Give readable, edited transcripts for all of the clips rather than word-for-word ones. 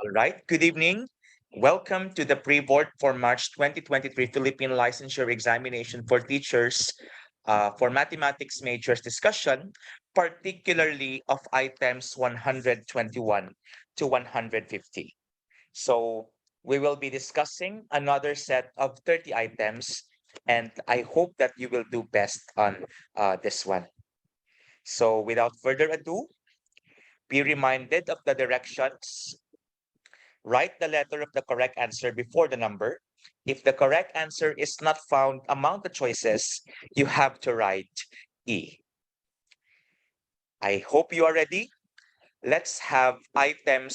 All right, good evening. Welcome to the pre-board for March 2023 Philippine Licensure Examination for Teachers for Mathematics Majors discussion, particularly of items 121 to 150. So we will be discussing another set of 30 items, and I hope that you will do best on this one. So without further ado, be reminded of the directions. Write the letter of the correct answer before the number. If the correct answer is not found among the choices, you have to write E. I hope you are ready. Let's have item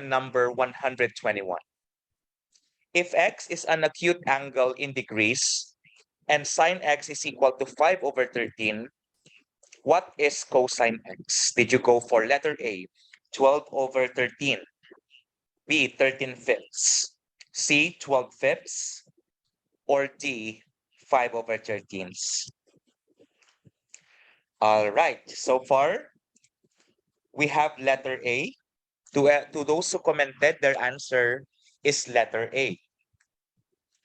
number 121. If x is an acute angle in degrees and sine x is equal to 5 over 13, what is cosine x? Did you go for letter A, 12 over 13? B, 13 fifths, C, 12 fifths, or D, 5 over 13s? All right, so far, we have letter A. To those who commented, their answer is letter A.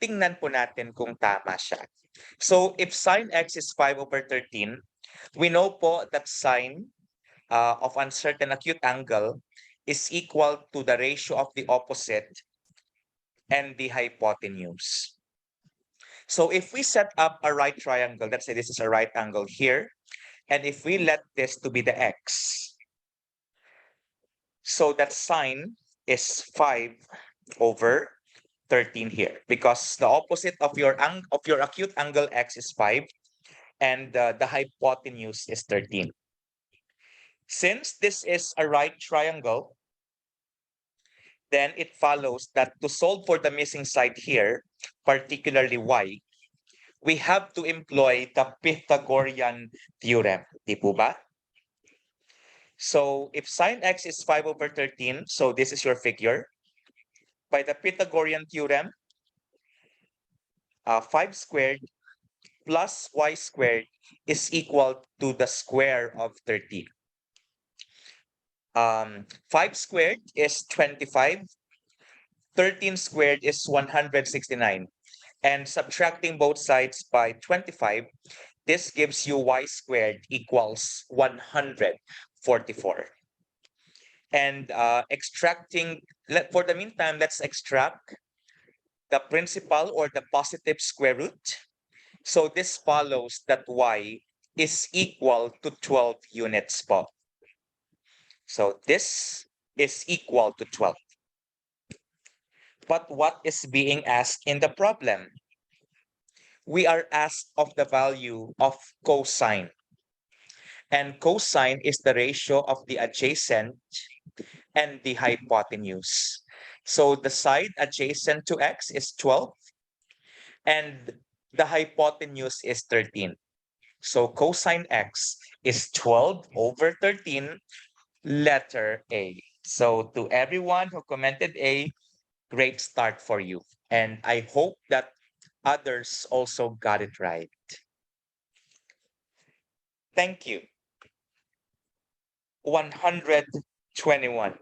Tingnan po natin kung tama siya. So if sine x is 5 over 13, we know po that sine of uncertain acute angle is equal to the ratio of the opposite and the hypotenuse. So if we set up a right triangle, let's say this is a right angle here, and if we let this to be the x, so that sine is 5 over 13 here, because the opposite of your acute angle x is 5, and the hypotenuse is 13. Since this is a right triangle, then it follows that to solve for the missing side here, particularly y, we have to employ the Pythagorean theorem. Di po ba? So if sine x is 5 over 13, so this is your figure. By the Pythagorean theorem, 5 squared plus y squared is equal to the square of 13. 5 squared is 25. 13 squared is 169. And subtracting both sides by 25, this gives you y squared equals 144. And for the meantime, let's extract the principal or the positive square root. So this follows that y is equal to 12 units po. So this is equal to 12. But what is being asked in the problem? We are asked of the value of cosine. And cosine is the ratio of the adjacent and the hypotenuse. So the side adjacent to x is 12, and the hypotenuse is 13. So cosine x is 12 over 13, letter A. So to everyone who commented A, great start for you. And I hope that others also got it right. Thank you. 121.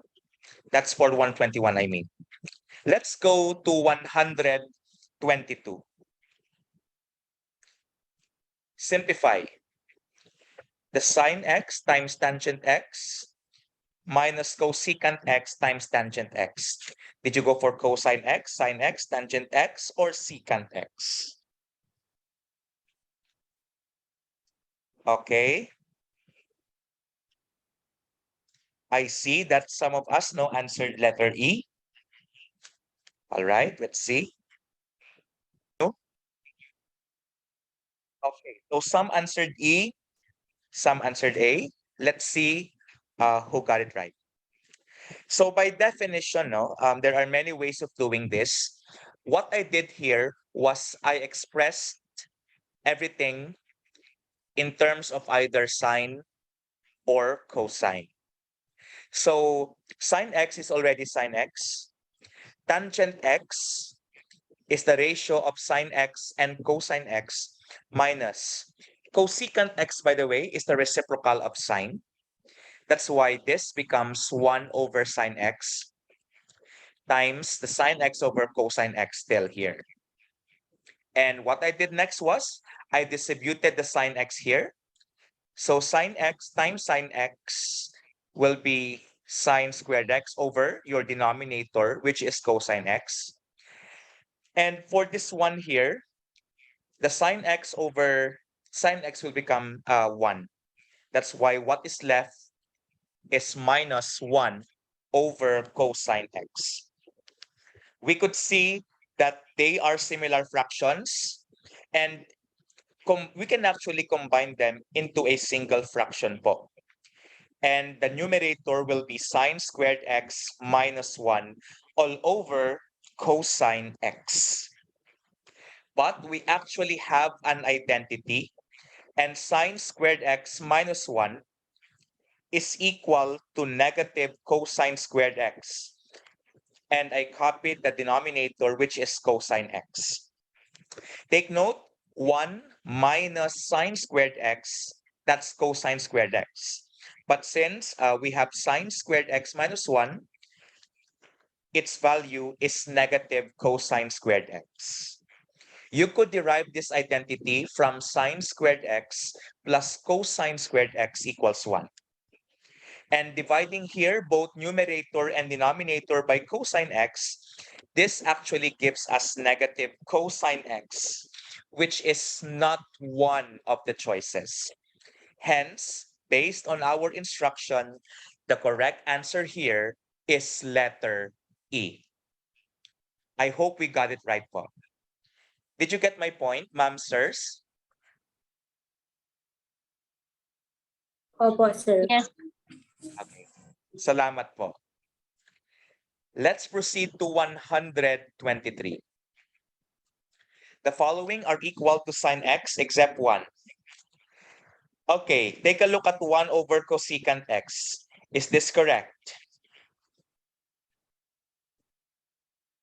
That's for 121, I mean. Let's go to 122. Simplify. The sine x times tangent x minus cosecant x times tangent x. Did you go for cosine x, sine x, tangent x, or secant x? Okay. I see that some of us now answered letter E. All right, let's see. Okay, so some answered E, some answered A. Let's see who got it right. So by definition, there are many ways of doing this. What I did here was I expressed everything in terms of either sine or cosine. So sine x is already sine x. Tangent x is the ratio of sine x and cosine x minus cosecant x, by the way, is the reciprocal of sine. That's why this becomes 1 over sine x times the sine x over cosine x still here. And what I did next was I distributed the sine x here. So sine x times sine x will be sine squared x over your denominator, which is cosine x. And for this one here, the sine x over sine x will become 1. That's why what is left is minus 1 over cosine x. We could see that they are similar fractions, and we can actually combine them into a single fraction po. And the numerator will be sine squared x minus 1 all over cosine x. But we actually have an identity, and sine squared x minus 1 is equal to negative cosine squared x. And I copied the denominator, which is cosine x. Take note, 1 minus sine squared x, that's cosine squared x. But since we have sine squared x minus 1, its value is negative cosine squared x. You could derive this identity from sine squared x plus cosine squared x equals 1. And dividing here both numerator and denominator by cosine x, this actually gives us negative cosine x, which is not one of the choices. Hence, based on our instruction, the correct answer here is letter E. I hope we got it right po. Did you get my point, ma'am, sirs? Opo, sir. Yes. Okay. Salamat po. Let's proceed to 123. The following are equal to sine x except 1. Okay, take a look at 1 over cosecant x. Is this correct?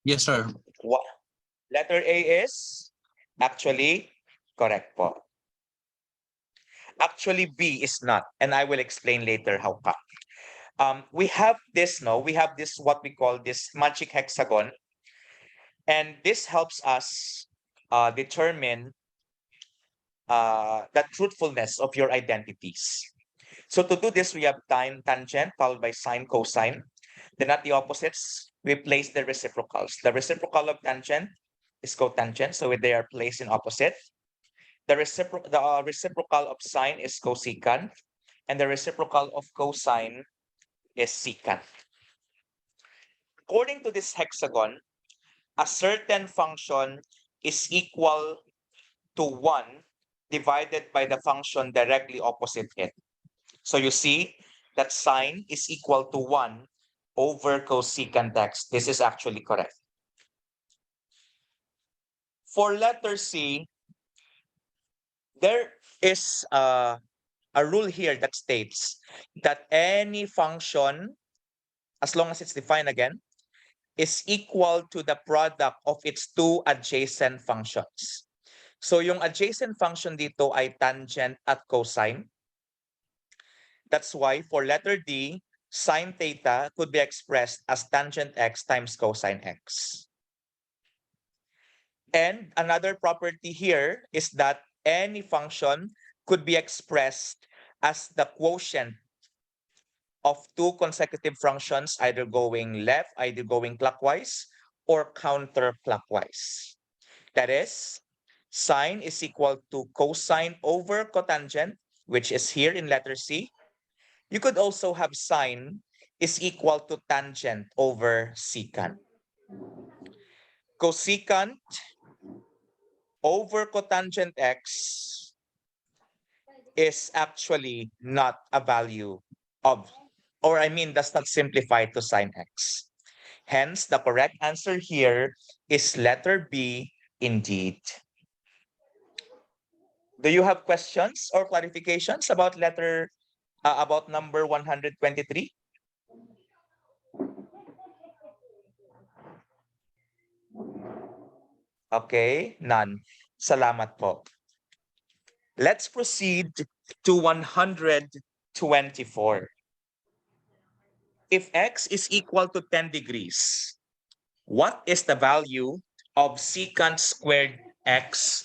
Yes, sir. What? Letter A is actually correct po. Actually, B is not, and I will explain later how come. We have this, what we call this magic hexagon, and this helps us determine the truthfulness of your identities. So to do this, we have tangent followed by sine, cosine. Then at the opposites, we place the reciprocals. The reciprocal of tangent is cotangent, so they are placed in opposite. The reciprocal of sine is cosecant, and the reciprocal of cosine is secant. According to this hexagon, a certain function is equal to 1 divided by the function directly opposite it. So you see that sine is equal to 1 over cosecant x. This is actually correct. For letter C, there is a rule here that states that any function, as long as it's defined again, is equal to the product of its two adjacent functions. So yung adjacent function dito ay tangent at cosine. That's why for letter D, sine theta could be expressed as tangent x times cosine x. And another property here is that any function could be expressed as the quotient of two consecutive functions, either going left, either going clockwise, or counterclockwise. That is, sine is equal to cosine over cotangent, which is here in letter C. You could also have sine is equal to tangent over secant. Cosecant over cotangent x is actually not a value of, or I mean, does not simplify to sine x. Hence, the correct answer here is letter B indeed. Do you have questions or clarifications about about number 123? Okay, none. Salamat po. Let's proceed to 124. If x is equal to 10 degrees, what is the value of secant squared x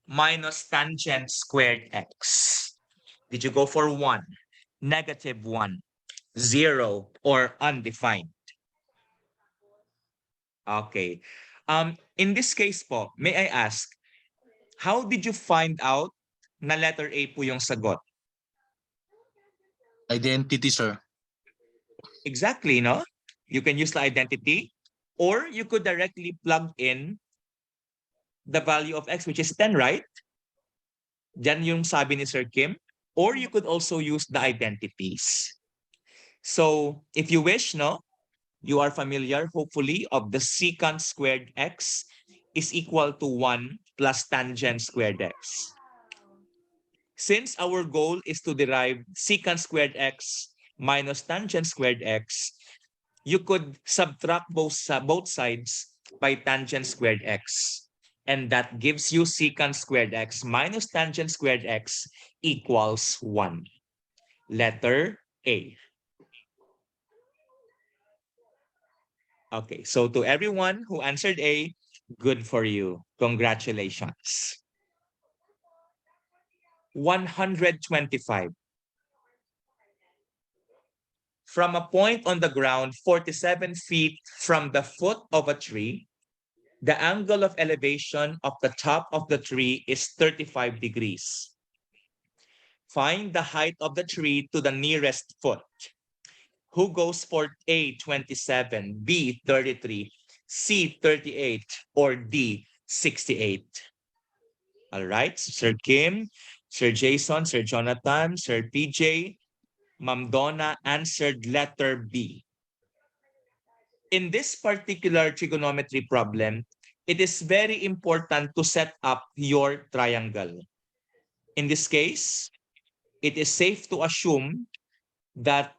minus tangent squared x? Did you go for 1, -1, 0, or undefined? Okay. In this case po, may I ask, how did you find out na letter A po yung sagot? Identity, sir. Exactly, no? You can use the identity, or you could directly plug in the value of x, which is 10, right? Diyan yung sabi ni Sir Kim. Or you could also use the identities. So, if you wish, no, you are familiar, hopefully, of the secant squared x is equal to 1 plus tangent squared x. Since our goal is to derive secant squared x minus tangent squared x, you could subtract both sides by tangent squared x. And that gives you secant squared x minus tangent squared x equals 1. Letter A. Okay, so to everyone who answered A, good for you. Congratulations. 125. From a point on the ground 47 feet from the foot of a tree, the angle of elevation of the top of the tree is 35 degrees. Find the height of the tree to the nearest foot. Who goes for A, 27, B, 33, C, 38, or D, 68? All right, Sir Kim, Sir Jason, Sir Jonathan, Sir PJ, Ma'am Donna answered letter B. In this particular trigonometry problem, it is very important to set up your triangle. In this case, it is safe to assume that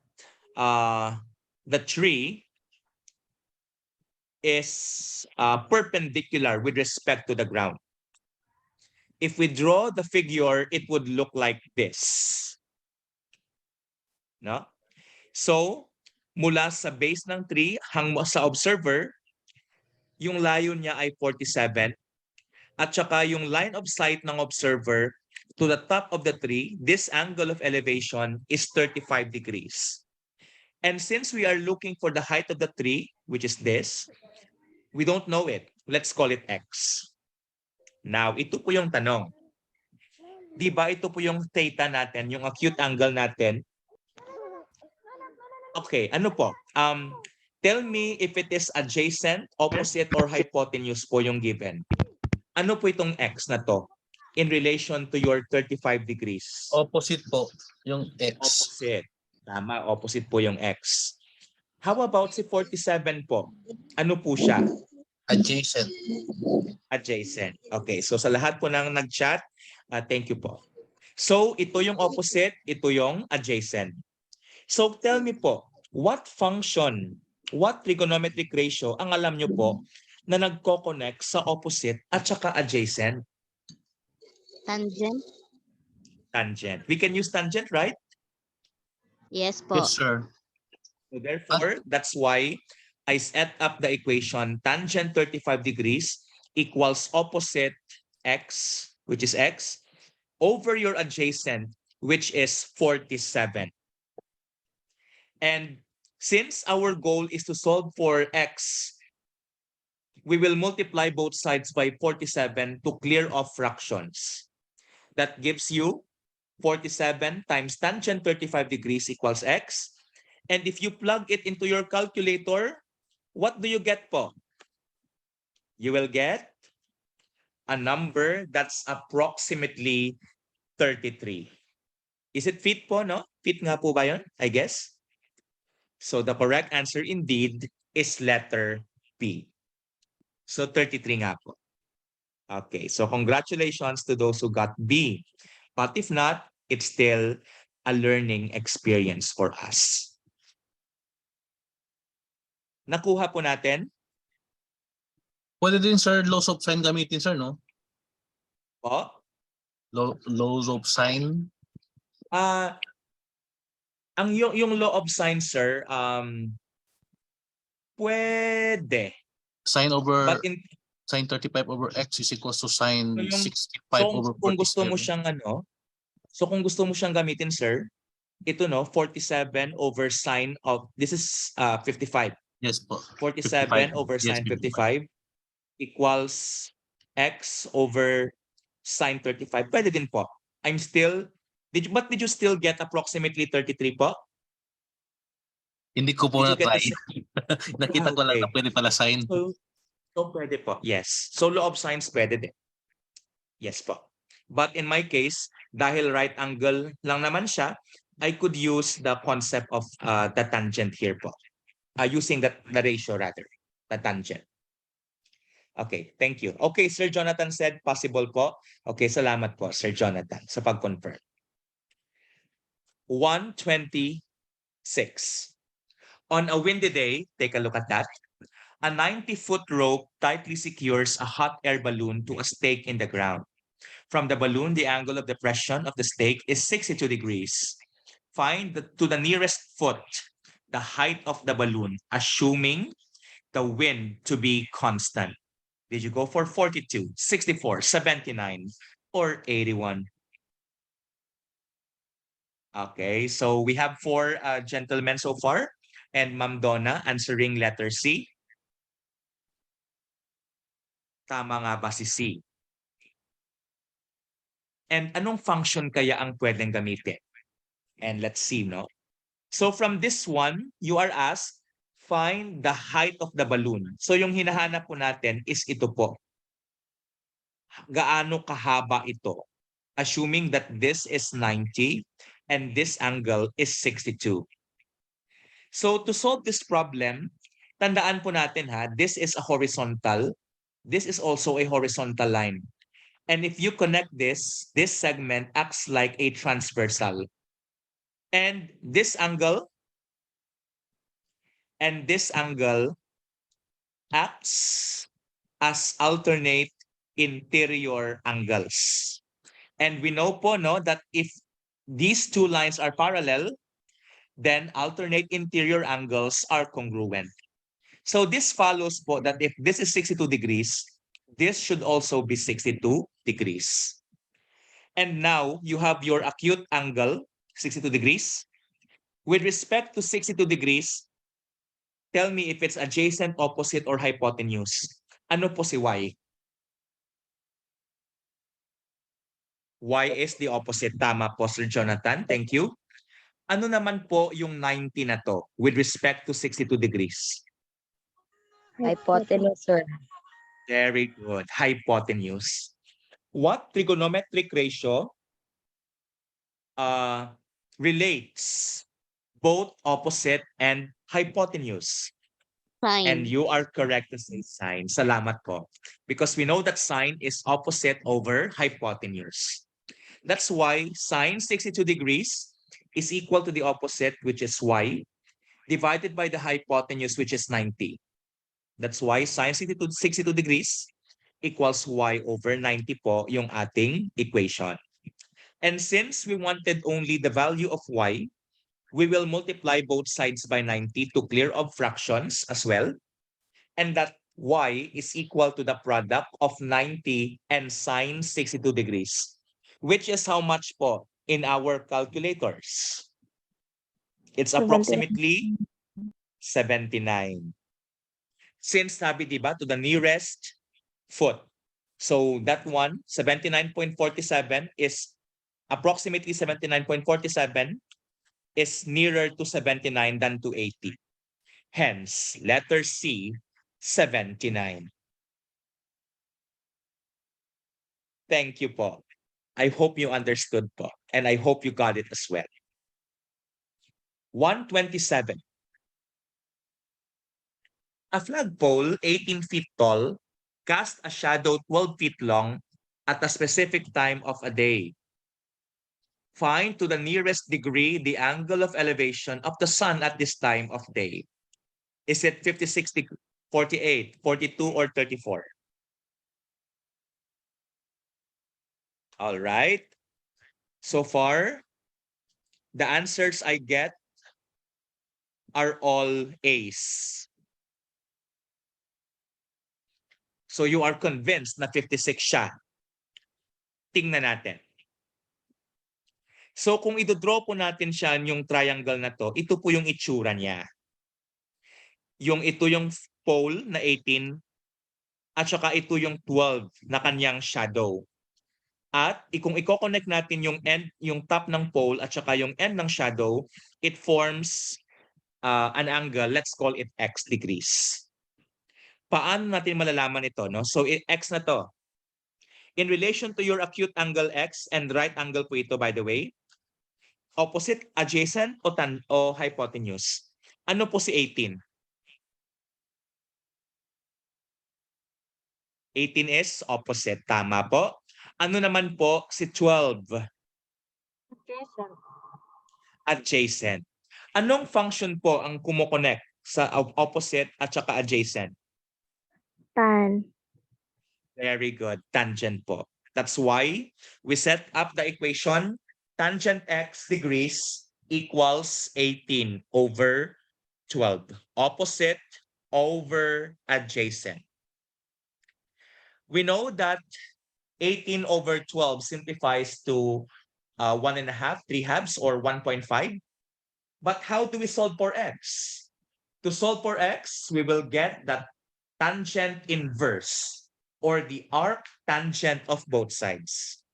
the tree is perpendicular with respect to the ground. If we draw the figure, it would look like this. No? So, mula sa base ng tree hanggang sa observer, yung layo niya ay 47. At saka yung line of sight ng observer to the top of the tree, this angle of elevation is 35 degrees. And since we are looking for the height of the tree, which is this, we don't know it. Let's call it x. Now, ito po yung tanong. Di ba ito po yung theta natin, yung acute angle natin? Okay, ano po? Tell me if it is adjacent, opposite, or hypotenuse po yung given. Ano po itong x na to in relation to your 35 degrees? Opposite po, yung X. Opposite. Tama, opposite po yung x. How about si 47 po? Ano po siya? Adjacent. Adjacent. Okay, so sa lahat po ng nag-chat, thank you po. So ito yung opposite, ito yung adjacent. So tell me po, what function, what trigonometric ratio ang alam nyo po na nagko-connect sa opposite at saka adjacent? Tangent? Tangent. We can use tangent, right? Yes po. Yes, sir. So therefore, that's why I set up the equation tangent 35 degrees equals opposite x, which is x, over your adjacent, which is 47. And since our goal is to solve for x, we will multiply both sides by 47 to clear off fractions. That gives you 47 times tangent 35 degrees equals x. And if you plug it into your calculator, what do you get po? You will get a number that's approximately 33. Is it fit po, no? Fit nga po ba yun? I guess. So the correct answer indeed is letter B. So 33 nga po. Okay, so congratulations to those who got B. But if not, it's still a learning experience for us. Nakuha po natin? Pwede din, sir, laws of sign gamitin, sir, no? Po? Laws of sign. yung law of sine, sir, pwede. Sine over But in sine 35 over x is equals to sine yung 65 over kung gusto mo 47. siyang kung gusto mo siyang gamitin, sir, ito 47 over sine of this is 55. Yes po. 55. 47 over Yes, sine 55. 55 equals x over sine 35. Pwede din po. I'm still but did you still get approximately 33 po? Hindi ko po Did you get na-try. this? Nakita ko lang na Okay. pwede pala sine. So pwede po. Yes. So law of sines pwede din. Yes po. But in my case, dahil right angle lang naman siya, I could use the concept of the tangent here po. Using the ratio rather, the tangent. Okay, thank you. Okay, Sir Jonathan said possible po. Okay, salamat po, Sir Jonathan, sa pag-confirm. 126. On a windy day, take a look at that. A 90-foot rope tightly secures a hot air balloon to a stake in the ground. From the balloon, the angle of depression of the stake is 62 degrees. Find to the nearest foot the height of the balloon, assuming the wind to be constant. Did you go for 42, 64, 79, or 81? Okay, so we have 4 gentlemen so far, and Ma'am Donna answering letter C. Tama nga ba si C? And anong function kaya ang pwedeng gamitin? And let's see, no? So from this one, you are asked, find the height of the balloon. So yung hinahanap po natin is ito po. Gaano kahaba ito? Assuming that this is 90 and this angle is 62. So to solve this problem, tandaan po natin this is a horizontal. This is also a horizontal line. And if you connect this segment acts like a transversal. And this angle acts as alternate interior angles. And we know po that if these two lines are parallel, then alternate interior angles are congruent. So this follows po that if this is 62 degrees, this should also be 62 degrees. And now you have your acute angle, 62 degrees. With respect to 62 degrees, tell me if it's adjacent, opposite, or hypotenuse. Ano po si Y? Y is the opposite. Tama po, Sir Jonathan. Thank you. Ano naman po yung 90 na to with respect to 62 degrees? Hypotenuse, sir. Very good. Hypotenuse. What trigonometric ratio relates both opposite and hypotenuse? And Sine. you are correct to say sine. Salamat po. Because we know that sine is opposite over hypotenuse. That's why sine 62 degrees is equal to the opposite, which is y, divided by the hypotenuse, which is 90. That's why sine 62 degrees equals y over 90 po yung ating equation. And since we wanted only the value of y, we will multiply both sides by 90 to clear of fractions as well. And that y is equal to the product of 90 and sine 62 degrees, which is how much po in our calculators? It's approximately 79. Since sabi diba to the nearest foot. So that one, 79.47 is approximately 79.47 is nearer to 79 than to 80. Hence, letter C, 79. Thank you po. I hope you understood po. And I hope you got it as well. 127. A flagpole 18 feet tall cast a shadow 12 feet long at a specific time of a day. Find to the nearest degree the angle of elevation of the sun at this time of day. Is it 56, 48, 42, or 34? All right. So far, the answers I get are all A's. So you are convinced na 56 siya. Tingnan natin. So kung i-draw po natin siya yung triangle na to, ito po yung itsura niya. Ito yung pole na 18 at saka ito yung 12 na kanyang shadow. At kung i-connect natin yung end, yung top ng pole at saka yung end ng shadow, it forms an angle, let's call it x degrees. Paano natin malalaman ito? No? So x na to. In relation to your acute angle x and right angle po ito, by the way, opposite, adjacent, o hypotenuse. Ano po si 18? 18 is opposite. Tama po. Ano naman po si 12? Adjacent. Adjacent. Anong function po ang kumokonek sa opposite at saka adjacent? Tan. Very good. Tangent po. That's why we set up the equation tangent x degrees equals 18 over 12. Opposite over adjacent. We know that 18 over 12 simplifies to 1.5, 3 halves, or 1.5. But how do we solve for x? To solve for x, we will get that tangent inverse or the arc tangent of both sides.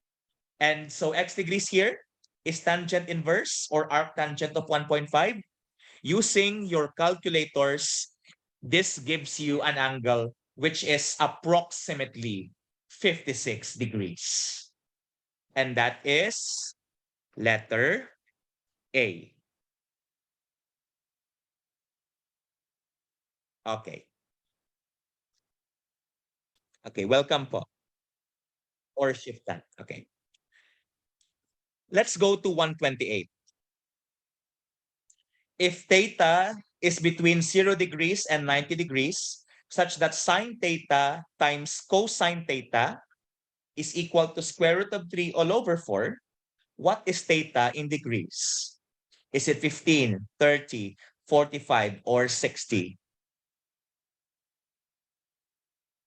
And so x degrees here is tangent inverse or arc tangent of 1.5. Using your calculators, this gives you an angle which is approximately 56 degrees. And that is letter A. Okay. Okay, welcome po. Or shift that. Okay. Let's go to 128. If theta is between 0 degrees and 90 degrees, such that sine theta times cosine theta is equal to square root of 3 all over 4, what is theta in degrees? Is it 15, 30, 45, or 60?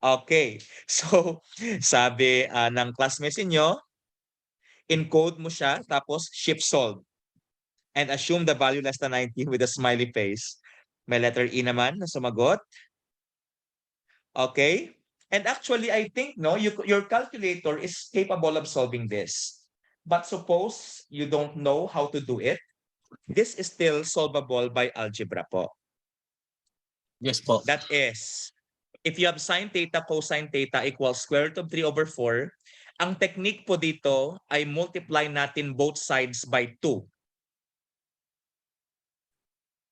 Okay. So, sabi ng classmates niyo, encode mo siya, tapos shift solve. And assume the value less than 90 with a smiley face. May letter E naman na sumagot. Okay? And actually, I think your calculator is capable of solving this. But suppose you don't know how to do it, this is still solvable by algebra po. Yes po. That is, if you have sine theta, cosine theta equals square root of 3 over 4, ang technique po dito ay multiply natin both sides by 2.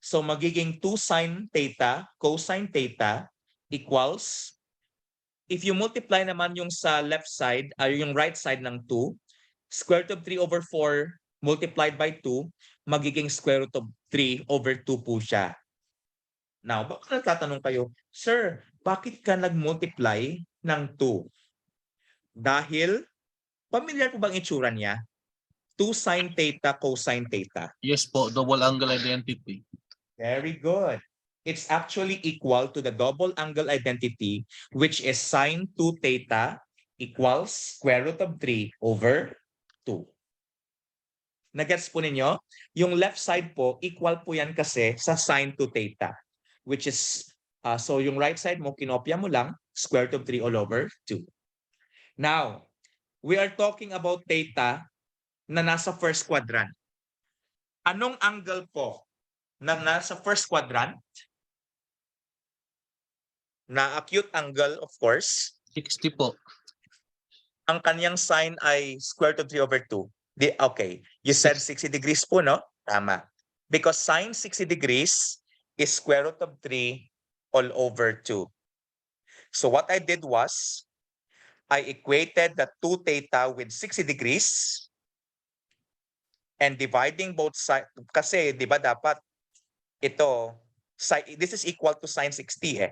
So magiging 2 sine theta, cosine theta equals, if you multiply naman yung sa left side, ay yung right side ng 2, square root of 3 over 4 multiplied by 2, magiging square root of 3 over 2 po siya. Now, baka nagtatanong kayo, Sir, bakit ka nag-multiply ng 2? Dahil, familiar po bang itsura niya? 2 sine theta, cosine theta. Yes po, double angle identity. Very good. It's actually equal to the double angle identity, which is sine 2 theta equals square root of 3 over 2. Nagets po ninyo? Yung left side po, equal po yan kasi sa sine 2 theta, which is, so yung right side mo, kinopya mo lang, square root of 3 all over 2. Now, we are talking about theta na nasa first quadrant. Anong angle po na nasa first quadrant? Na acute angle, of course. 60 po. Ang kanyang sine ay square root of 3 over 2. Okay, you said 60 degrees po, no? Tama. Because sine 60 degrees is square root of 3 all over 2. So what I did was, I equated the 2 theta with 60 degrees and dividing both sides. Kasi, di ba dapat ito, this is equal to sine 60 eh.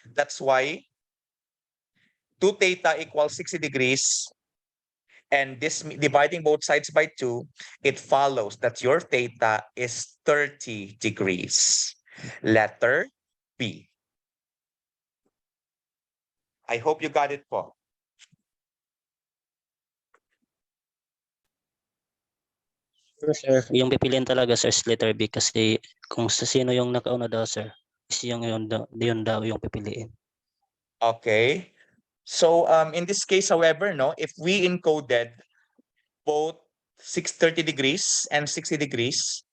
That's why 2 theta equals 60 degrees and this dividing both sides by 2, it follows that your theta is 30 degrees. Letter B. I hope you got it po. Sir, yung pipiliin talaga sir is letter B kasi kung sa sino yung nakauna daw sir, is yun daw yung pipiliin. Okay. So in this case, however, no, if we encoded both 630 degrees and 60 degrees,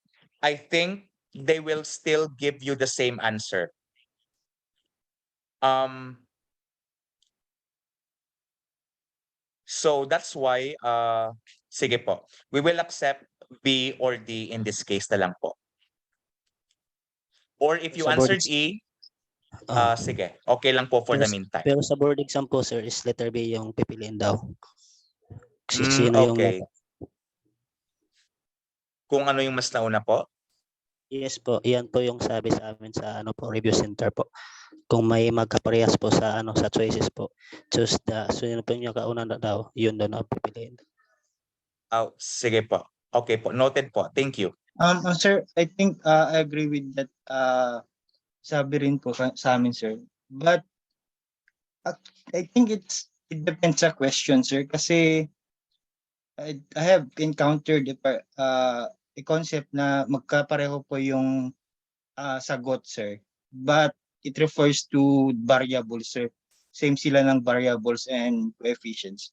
I think they will still give you the same answer. So that's why, sige po, we will accept B or D in this case na lang po. Or if you Sa board answered E, Ah, sige, okay lang po for the meantime. pero sa board exam po sir is letter B yung pipiliin daw. Kasi Mm, sino yung okay. Kung ano yung mas nauna po? Yes po, yan po yung sabi sa amin sa review center po. Kung may magkaparehas po sa sa choices po, choose the sino po yung kauna na daw, yun daw na pipiliin. Oh, sige po. Okay po, noted po. Thank you. Sir, I think I agree with that sabi rin po sa amin, sir. But I think it depends sa question, sir, kasi I have encountered a concept na magkapareho po yung sagot, sir. But it refers to variables, sir. Same sila ng variables and coefficients.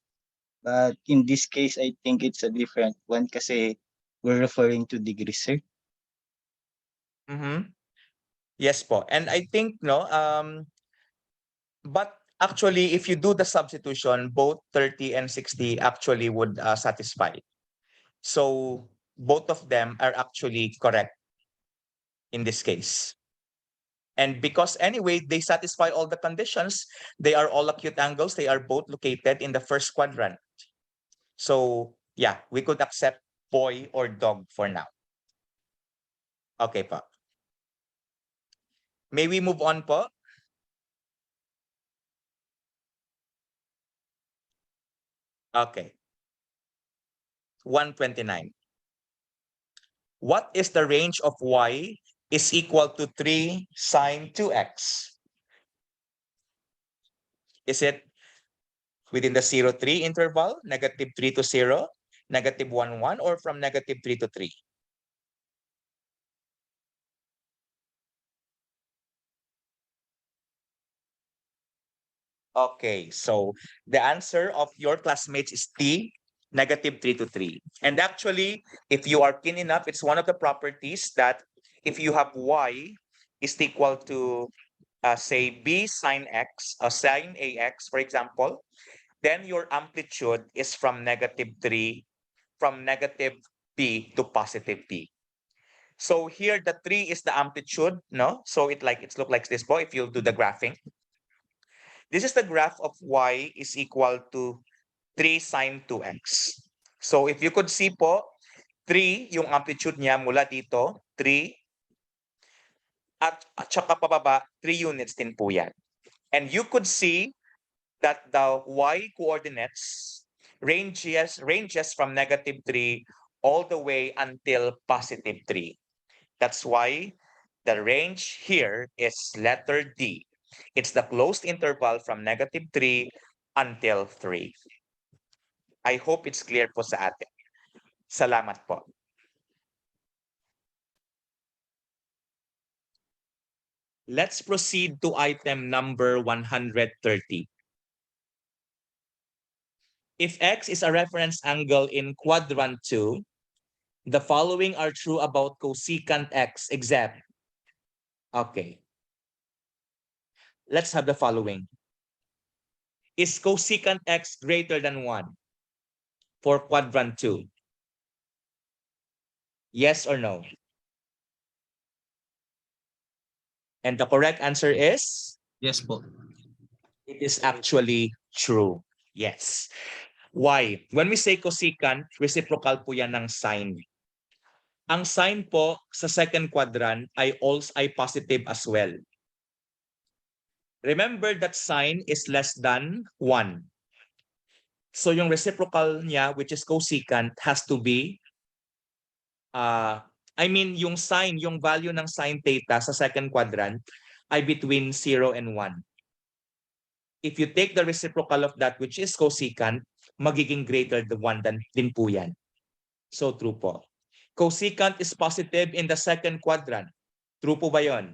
But in this case, I think it's a different one kasi we're referring to degrees, sir. Yes po. And I think, no, but actually, if you do the substitution, both 30 and 60 actually would satisfy. So both of them are actually correct in this case. And because anyway, they satisfy all the conditions, they are all acute angles, they are both located in the first quadrant. So yeah, we could accept boy or dog for now. Okay po. May we move on po? Okay. 129. What is the range of y is equal to 3 sine 2x? Is it within the 0, 3 interval, -3 to 0, -1, 1, or from -3 to 3? Okay, so the answer of your classmates is T, -3 to 3. And actually, if you are keen enough, it's one of the properties that if you have y is equal to, say, b sine x, sine ax, for example, then your amplitude is from -3, from negative b to positive b. So here the 3 is the amplitude, no? So it looks like this po if you do the graphing. This is the graph of y is equal to 3 sine 2x. So if you could see po, 3 yung amplitude niya mula dito, 3, at saka pababa, 3 units din po yan. And you could see that the y coordinates ranges from -3 all the way until +3. That's why the range here is letter D. It's the closed interval from -3 until 3. I hope it's clear po sa atin. Salamat po. Let's proceed to item number 130. If x is a reference angle in quadrant 2, the following are true about cosecant x, except. Okay. Let's have the following. Is cosecant x greater than 1 for quadrant 2? Yes or no? And the correct answer is? Yes po. It is actually true. Yes. Why? When we say cosecant, reciprocal po yan ng sine. Ang sine po sa second quadrant ay positive as well. Remember that sine is less than 1. So yung reciprocal niya, which is cosecant, has to be, yung sign, yung value ng sine theta sa second quadrant ay between 0 and 1. If you take the reciprocal of that, which is cosecant, magiging greater than 1 din po yan. So true po. Cosecant is positive in the second quadrant. True po ba yon?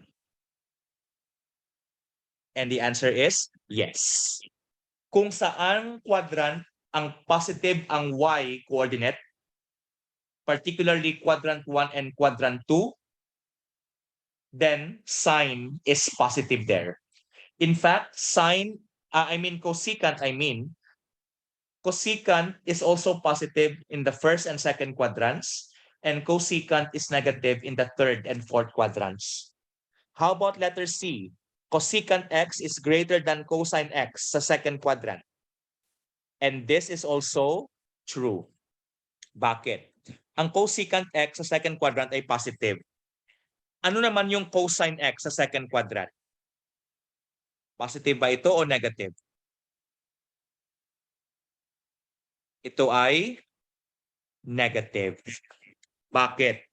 And the answer is yes. Kung saan quadrant ang positive ang y coordinate, particularly quadrant 1 and quadrant 2, then sine is positive there. In fact, cosecant is also positive in the first and second quadrants, and cosecant is negative in the third and fourth quadrants. How about letter C? Cosecant x is greater than cosine x sa second quadrant. And this is also true. Bakit? Ang cosecant x sa second quadrant ay positive. Ano naman yung cosine x sa second quadrant? Positive ba ito o negative? Ito ay negative. Bakit?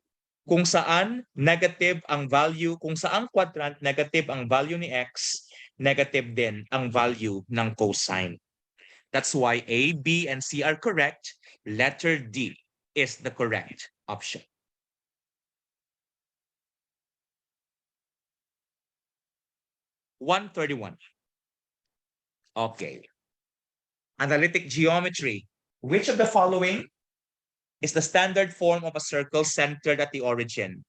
Kung saan negative ang value, kung saan quadrant negative ang value ni x, negative din ang value ng cosine. That's why A, B, and C are correct. Letter D is the correct option. (131). Okay. Analytic geometry. Which of the following is the standard form of a circle centered at the origin?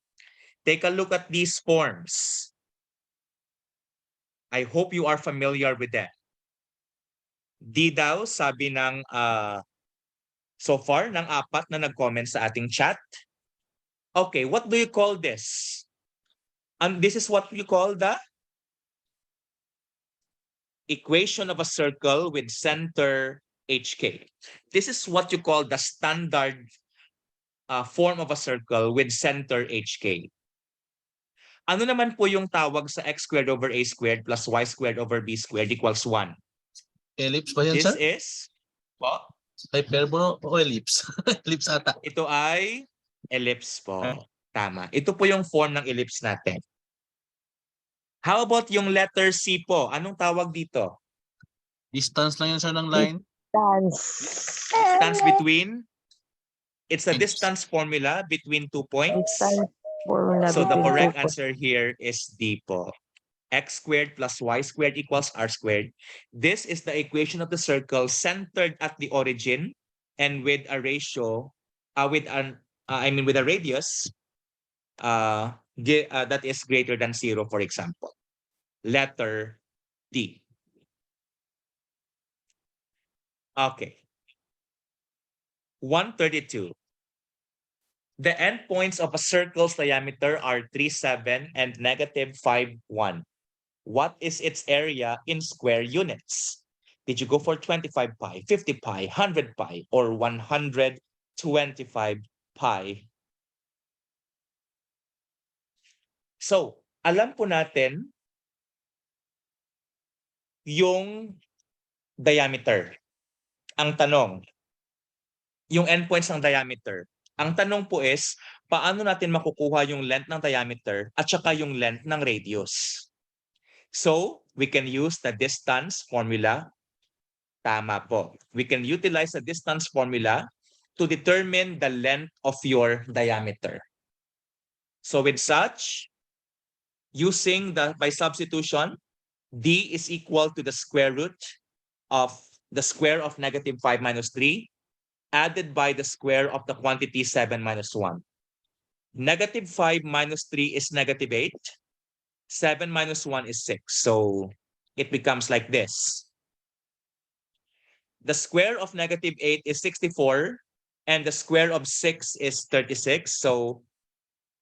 Take a look at these forms. I hope you are familiar with that. Di daw, sabi ng so far, ng 4 na nag-comment sa ating chat. Okay, what do you call this? This is what you call the equation of a circle with center HK. This is what you call the standard form of a circle with center HK. Ano naman po yung tawag sa x squared over a squared plus y squared over b squared equals 1? Ellipse ba yan, This sir? is, Hyperbola o ellipse? Ellipse ata. ito ay ellipse po. Tama. Ito po yung form ng ellipse natin. How about yung letter C po? Anong tawag dito? Distance lang yan, sir, ng line. Distance between? It's a distance formula between 2 points. So the correct answer here is D po. X squared plus y squared equals r squared. This is the equation of the circle centered at the origin and with a ratio, with a radius that is greater than 0, for example. Letter D. Okay. 132. The endpoints of a circle's diameter are 3, 7, and -5, 1. What is its area in square units? Did you go for 25 pi, 50 pi, 100 pi, or 125 pi? So, alam po natin yung diameter. Ang tanong, yung endpoints ng diameter. Ang tanong po is, paano natin makukuha yung length ng diameter at saka yung length ng radius? So, we can use the distance formula. Tama po. We can utilize the distance formula to determine the length of your diameter. So with such, by substitution, D is equal to the square root of the square of -5 minus 3 added by the square of the quantity 7 minus 1. -5 minus 3 is -8. 7 minus 1 is 6. So it becomes like this. The square of -8 is 64, and the square of 6 is 36. So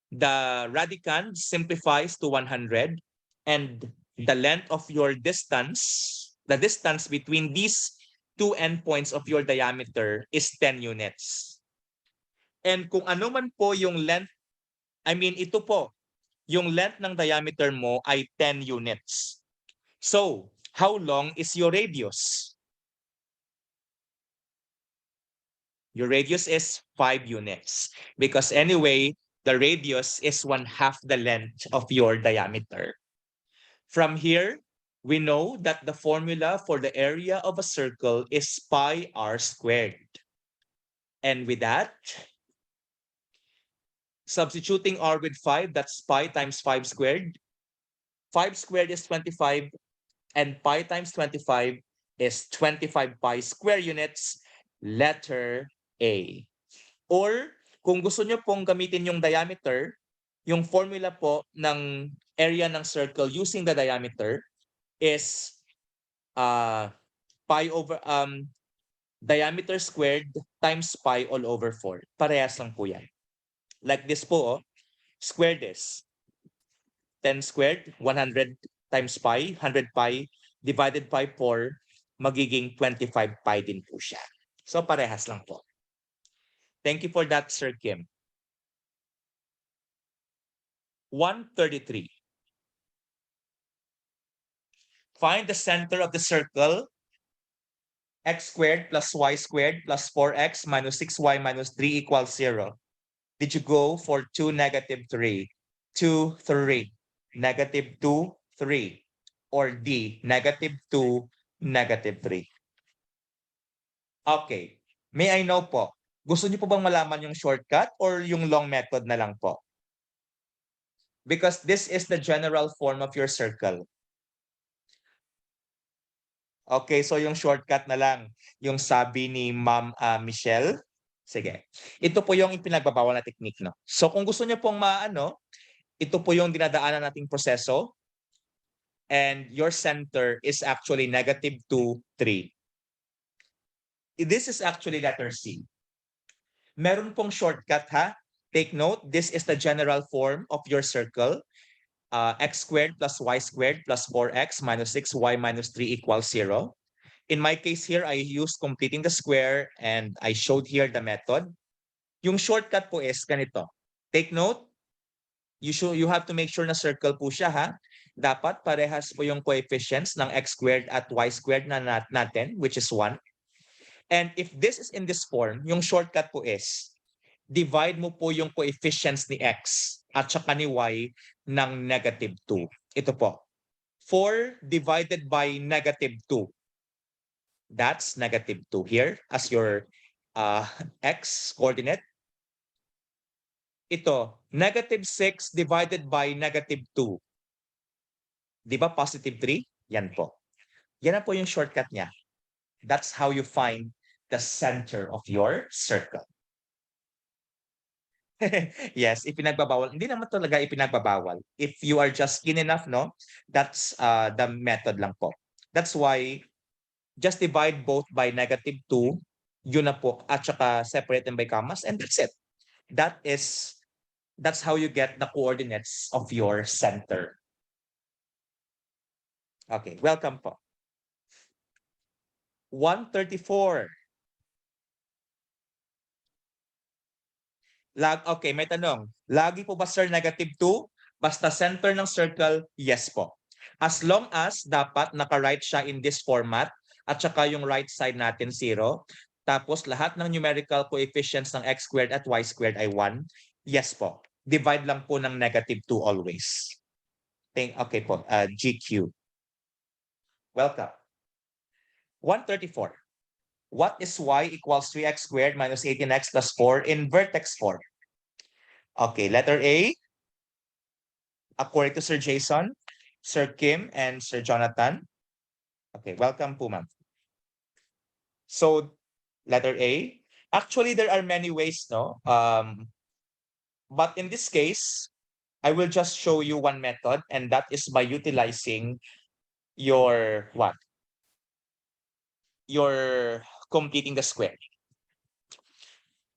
the radicand simplifies to 100, and the length of your distance, the distance between these two endpoints of your diameter is 10 units. And kung ano man po yung length, ito po, yung length ng diameter mo ay 10 units. So, how long is your radius? Your radius is 5 units because anyway, the radius is 1/2 the length of your diameter. From here, we know that the formula for the area of a circle is pi r squared. And with that, substituting r with 5, that's pi times 5 squared. 5 squared is 25, and pi times 25 is 25 pi square units, letter A. Or kung gusto nyo pong gamitin yung diameter, yung formula po ng area ng circle using the diameter is pi over diameter squared times pi all over 4. Parehas lang po yan. Like this po, squared is 10 squared, 100 times pi, 100 pi divided by 4, magiging 25 pi din po siya. So parehas lang po. Thank you for that, Sir Kim. 133. Find the center of the circle, x squared plus y squared plus 4x minus 6y minus 3 equals 0. Did you go for 2, -3, 2, 3, -2, 3, or D, -2, -3? Okay. May I know po, gusto niyo po bang malaman yung shortcut or yung long method na lang po? Because this is the general form of your circle. Okay, so yung shortcut na lang, yung sabi ni Ma'am Michelle. Sige. Ito po yung ipinagbabawal na technique, no? So kung gusto niyo pong maano, ito po yung dinadaanan nating proseso. And your center is actually -2, 3. This is actually letter C. Meron pong shortcut ha. Take note, this is the general form of your circle. X squared plus y squared plus 4x minus 6y minus 3 equals 0. In my case here, I used completing the square and I showed here the method. Yung shortcut po is ganito. Take note, you have to make sure na circle po siya ha. Dapat parehas po yung coefficients ng x squared at y squared na natin, which is 1. And if this is in this form, yung shortcut po is divide mo po yung coefficients ni x at saka ni y ng -2. Ito po. 4 divided by -2. That's -2 here as your x coordinate. Ito, -6 divided by -2. Di ba positive 3? Yan po. Yan na po yung shortcut niya. That's how you find the center of your circle. Yes, ipinagbabawal. Hindi naman talaga ipinagbabawal. If you are just keen enough, no? That's the method lang po. That's why just divide both by -2, yun na po, at saka separate them by commas, and that's it. That's how you get the coordinates of your center. Okay, welcome po. 134. Okay, may tanong. Lagi po ba, sir, -2? Basta center ng circle, yes po. As long as dapat naka-right siya in this format at saka yung right side natin 0, tapos lahat ng numerical coefficients ng x squared at y squared ay 1, yes po. Divide lang po ng -2 always. Okay po, GQ. Welcome. 134. What is y equals 3x squared minus 18x plus 4 in vertex form? Okay, letter A. According to Sir Jason, Sir Kim, and Sir Jonathan. Okay, welcome po, ma'am. So, letter A. Actually, there are many ways, no? But in this case, I will just show you one method, and that is by utilizing your what? Your completing the square.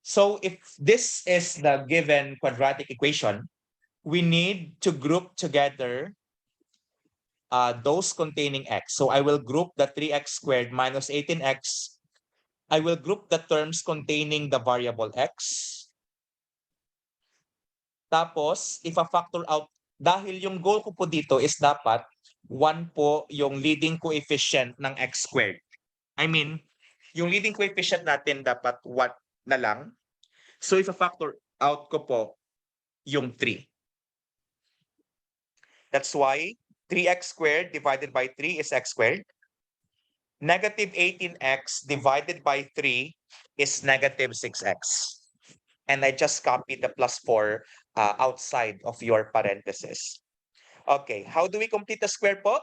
So if this is the given quadratic equation, we need to group together those containing x. So I will group the 3x squared minus 18x. I will group the terms containing the variable x. Tapos, if a factor out, dahil yung goal ko po dito is dapat 1 po yung leading coefficient ng x squared. I mean, yung leading coefficient natin dapat what na lang. So if factor out ko po yung 3. That's why 3x squared divided by 3 is x squared. Negative 18x divided by 3 is negative 6x. And I just copied the plus 4 outside of your parenthesis. Okay, how do we complete the square po?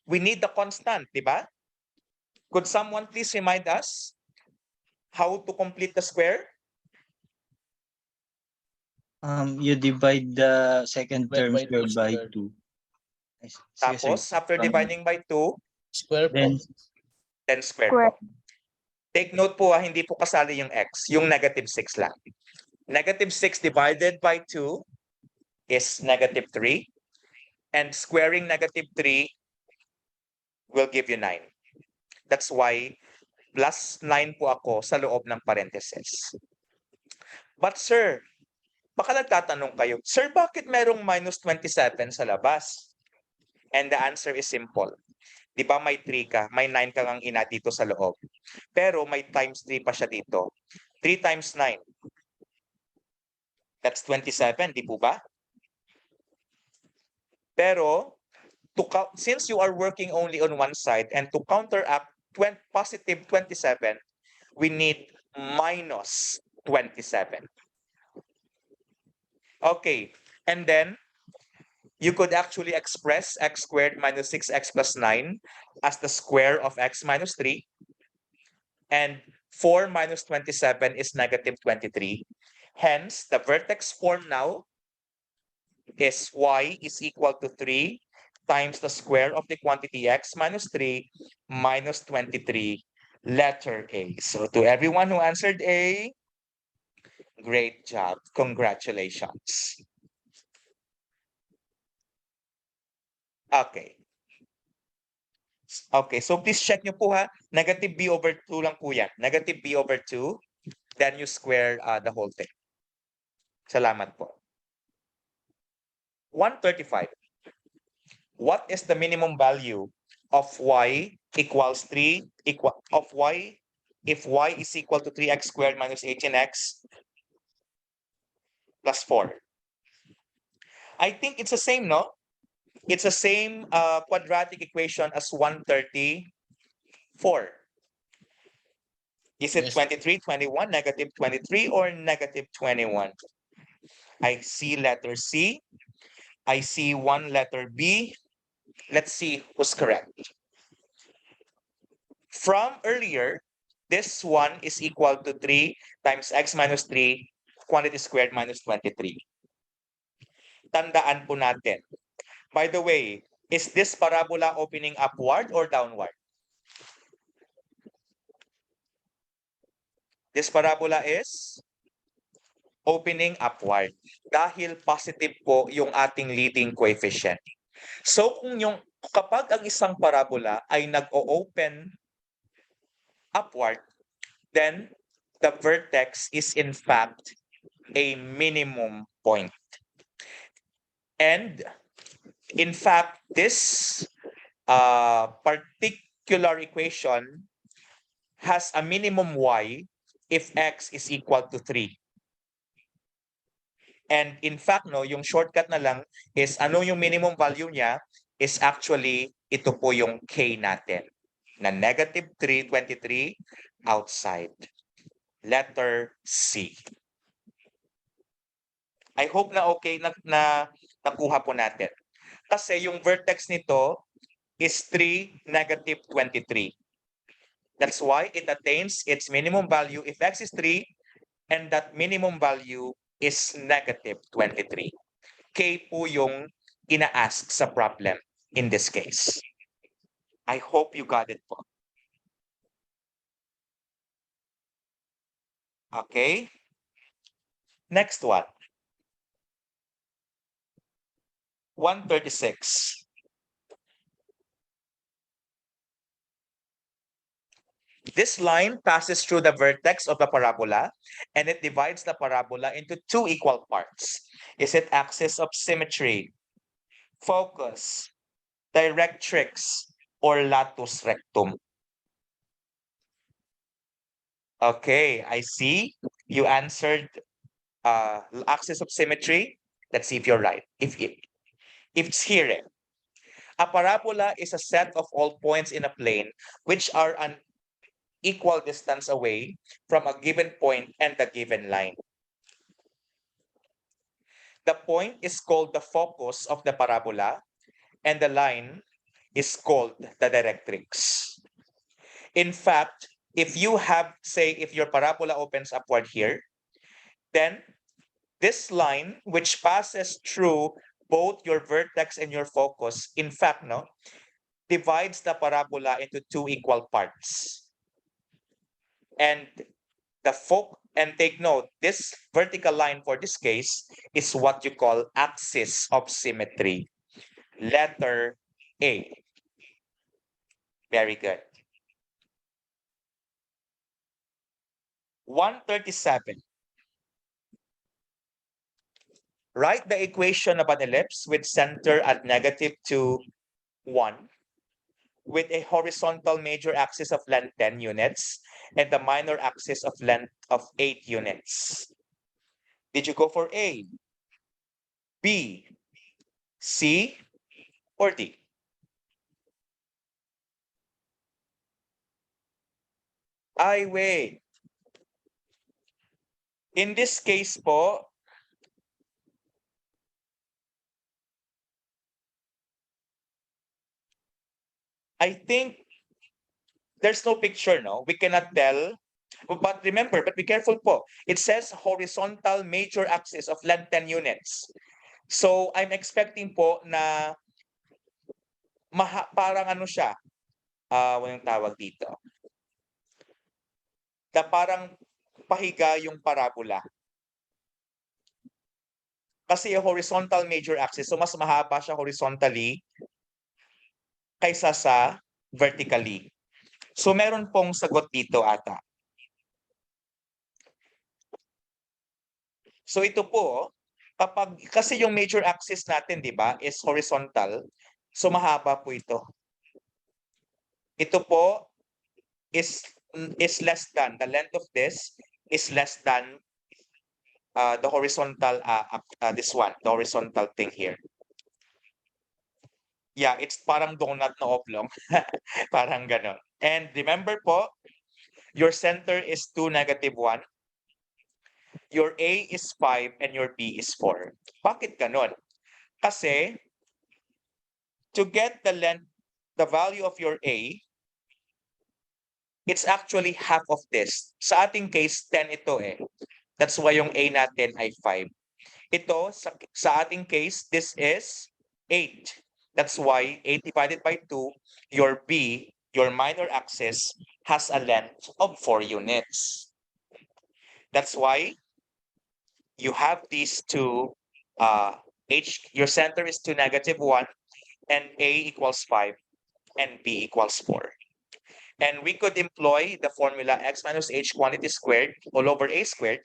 We need the constant, di ba? Could someone please remind us how to complete the square? You divide the second Divide term by square two by squared. 2. Tapos, after dividing by 2, Square po. Then, then square Square. po. Take note po, hindi po kasali yung x, yung negative 6 lang. Negative 6 divided by 2 is negative 3. And squaring negative 3 will give you 9. That's why plus 9 po ako sa loob ng parentheses. But sir, baka nagtatanong kayo, sir, bakit merong minus 27 sa labas? And the answer is simple. Di ba may 3 ka, may 9 ka ngang ina dito sa loob. Pero may times 3 pa siya dito. 3 times 9. That's 27, di po ba? Pero, since you are working only on one side and to counteract positive 27, we need minus 27. Okay, and then you could actually express x squared minus 6x plus 9 as the square of x minus 3. And 4 minus 27 is negative 23. Hence, the vertex form now is y is equal to 3 times the square of the quantity x minus 3 minus 23, letter A. So to everyone who answered A, great job. Congratulations. Okay. Okay, so please check nyo po ha. Negative b over 2 lang po yan. Negative b over 2, then you square the whole thing. Salamat po. 135. What is the minimum value of y equals 3 of y if y is equal to 3x squared minus 18x plus 4? I think it's the same, no? It's the same quadratic equation as 134. Is it Yes. 23, 21, negative 23, or negative 21? I see letter C. I see one letter B. Let's see who's correct. From earlier, this one is equal to 3 times x minus 3 quantity squared minus 23. Tandaan po natin. By the way, is this parabola opening upward or downward? This parabola is opening upward dahil positive po yung ating leading coefficient. So kapag ang isang parabola ay nag-o-open upward, then the vertex is in fact a minimum point. And in fact, this particular equation has a minimum y if x is equal to 3. And in fact, no, yung shortcut na lang is ano yung minimum value niya is actually ito po yung k natin na negative 323 outside. Letter C. I hope na okay na nakuha po natin. Kasi yung vertex nito is 3, negative 23. That's why it attains its minimum value if x is 3 and that minimum value is negative 23. K po yung ina-ask sa problem in this case. I hope you got it po. Okay. Next one. 136. This line passes through the vertex of the parabola and it divides the parabola into two equal parts. Is it axis of symmetry, focus, directrix, or latus rectum? Okay, I see. You answered axis of symmetry. Let's see if you're right. If it's here, a parabola is a set of all points in a plane which are an equal distance away from a given point and the given line. The point is called the focus of the parabola, and the line is called the directrix. In fact, if you have, say, if your parabola opens upward here, then this line, which passes through both your vertex and your focus, in fact, divides the parabola into two equal parts. And take note, this vertical line for this case is what you call axis of symmetry. Letter A. Very good. 137. Write the equation of an ellipse with center at -2, 1, with a horizontal major axis of length 10 units and the minor axis of length of 8 units. Did you go for A, B, C, or D? Wait. In this case po, I think there's no picture, no? We cannot tell. But remember, but be careful po. It says horizontal major axis of length 10 units. So I'm expecting po na parang ano siya, anong tawag dito? Na parang pahiga yung parabola. Kasi yung horizontal major axis, so mas mahaba siya horizontally kaysa sa vertically. So meron pong sagot dito ata. So ito po, kasi yung major axis natin, di ba, is horizontal, so mahaba po ito. Ito po is less than, the length of this is less than the horizontal, this one, the horizontal thing here. Yeah, it's parang donut na oblong. Parang ganon. And remember po, your center is 2, -1. Your A is 5 and your B is 4. Bakit ganon? Kasi to get the length, the value of your A, it's actually half of this. Sa ating case, 10 ito eh. That's why yung A natin ay 5. Ito, sa ating case, this is 8. That's why 8 divided by 2, your B, your minor axis, has a length of 4 units. That's why you have these two, your center is 2, -1, and A equals 5, and B equals 4. And we could employ the formula x minus h quantity squared all over a squared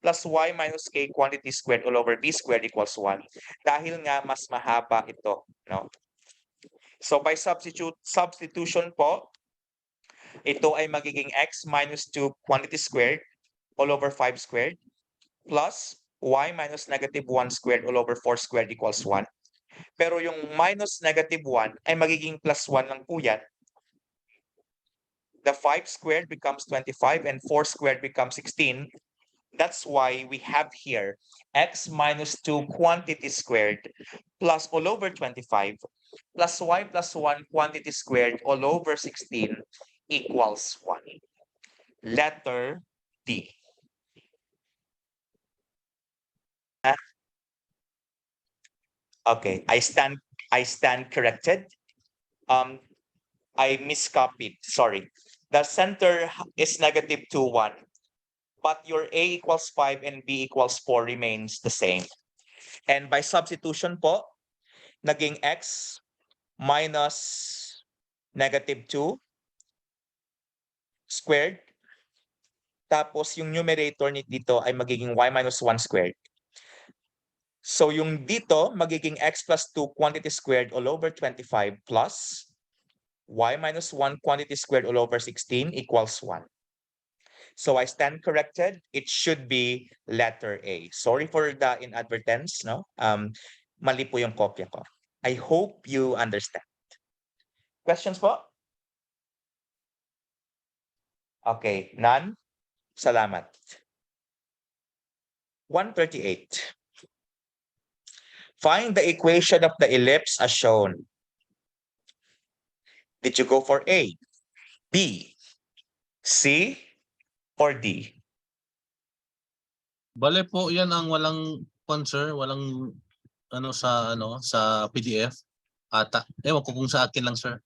plus y minus k quantity squared all over b squared equals 1. Dahil nga mas mahaba ito, no? So by substitution po, ito ay magiging x minus 2 quantity squared all over 5 squared plus y minus -1 squared all over 4 squared equals 1. Pero yung minus -1 ay magiging plus 1 lang po yan. The 5 squared becomes 25 and 4 squared becomes 16. That's why we have here x minus 2 quantity squared plus all over 25 plus y plus 1 quantity squared all over 16 equals 1. Letter D. Okay, I stand corrected. I miscopied, sorry. The center is -2, 1. But your A equals 5 and B equals 4 remains the same. And by substitution po, naging x minus -2 squared. Tapos yung numerator dito ay magiging y minus 1 squared. So yung dito, magiging x plus 2 quantity squared all over 25 plus y minus 1 quantity squared all over 16 equals 1. So I stand corrected. It should be letter A. Sorry for the inadvertence, no? Mali po yung kopya ko. I hope you understand. Questions po? Okay, none? Salamat. 138. Find the equation of the ellipse as shown. Did you go for A, B, C, or D? Bale po, yan ang walang sponsor, walang sa PDF. Ata. Ewan ko kung sa akin lang, sir.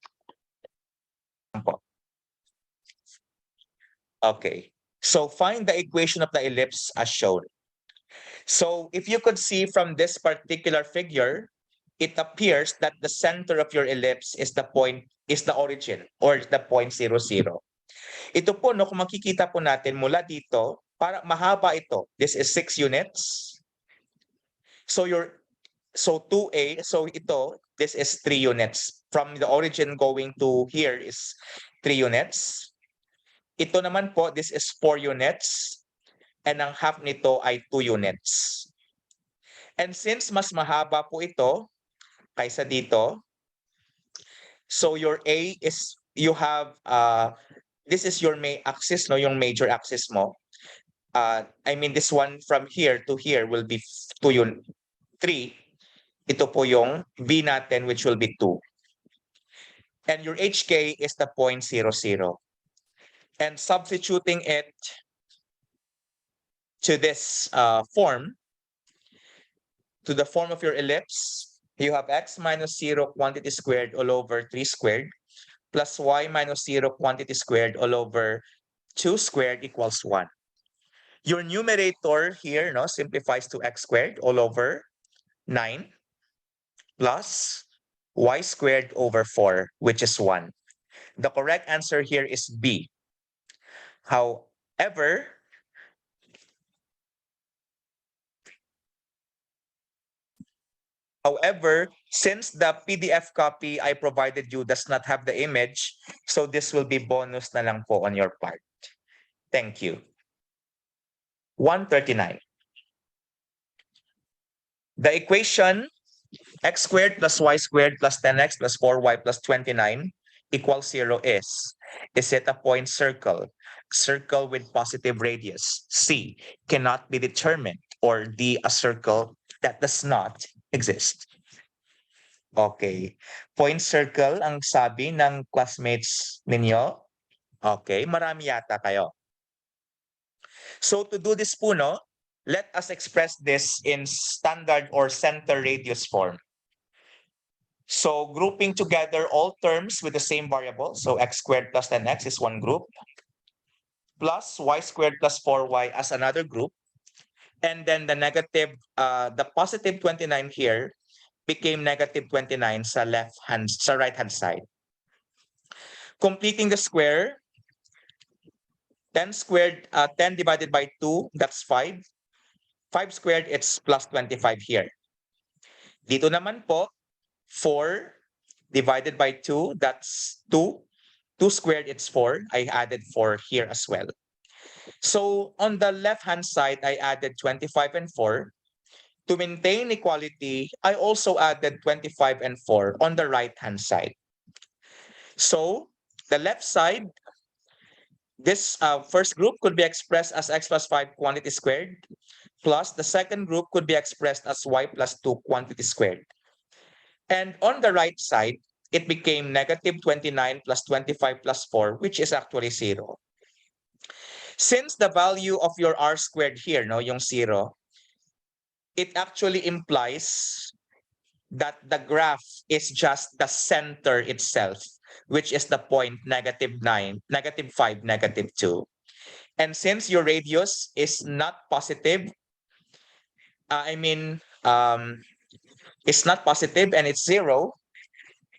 Okay. So find the equation of the ellipse as shown. So if you could see from this particular figure, it appears that the center of your ellipse is the origin or the point 0, 0. Ito po, no, kung makikita po natin mula dito, para mahaba ito. This is 6 units. So 2A, so ito, this is 3 units. From the origin going to here is 3 units. Ito naman po, this is 4 units. And ang half nito ay 2 units. And since mas mahaba po ito kaysa dito, so your A is, you have, this is your main axis, no, yung major axis mo. I mean, this one from here to here will be 3. Ito po yung B natin, which will be 2. And your HK is the point 0, 0. And substituting it to this form, to the form of your ellipse, you have x minus 0 quantity squared all over 3 squared plus y minus 0 quantity squared all over 2 squared equals 1. Your numerator here, no, simplifies to x squared all over 9 plus y squared over 4, which is 1. The correct answer here is B. However, since the PDF copy I provided you does not have the image, so this will be bonus na lang po on your part. Thank you. 139. The equation x squared plus y squared plus 10x plus 4y plus 29 equals 0 is it a point circle? Circle with positive radius. C, cannot be determined. Or D, a circle that does not exist. Okay. Point circle ang sabi ng classmates ninyo. Okay, marami yata kayo. So to do this po, no, let us express this in standard or center radius form. So grouping together all terms with the same variable, so x squared plus 10x is one group, plus y squared plus 4y as another group, and then the positive 29 here became negative 29 sa right hand side. Completing the square, 10 squared, 10 divided by 2, that's 5. 5 squared, it's plus 25 here. Dito naman po, 4 divided by 2, that's 2. 2 squared, it's 4. I added 4 here as well. So on the left-hand side, I added 25 and 4. To maintain equality, I also added 25 and 4 on the right-hand side. So the left side, this first group could be expressed as x plus 5 quantity squared, plus the second group could be expressed as y plus 2 quantity squared. And on the right side, it became negative 29 plus 25 plus 4, which is actually 0. Since the value of your r squared here, no, yung 0, it actually implies that the graph is just the center itself, which is the point -9, -5, -2. And since your radius is not positive, it's not positive and it's 0,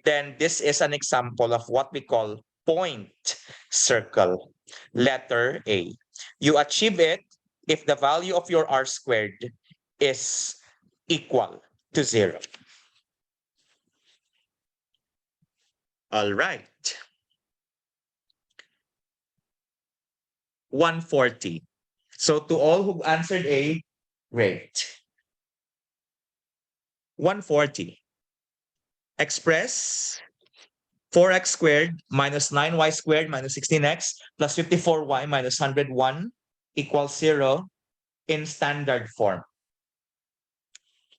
then this is an example of what we call point circle, letter A. You achieve it if the value of your r squared is equal to 0. All right. 140. So to all who answered A, great. 140. Express 4x squared minus 9y squared minus 16x plus 54y minus 101 equals 0 in standard form.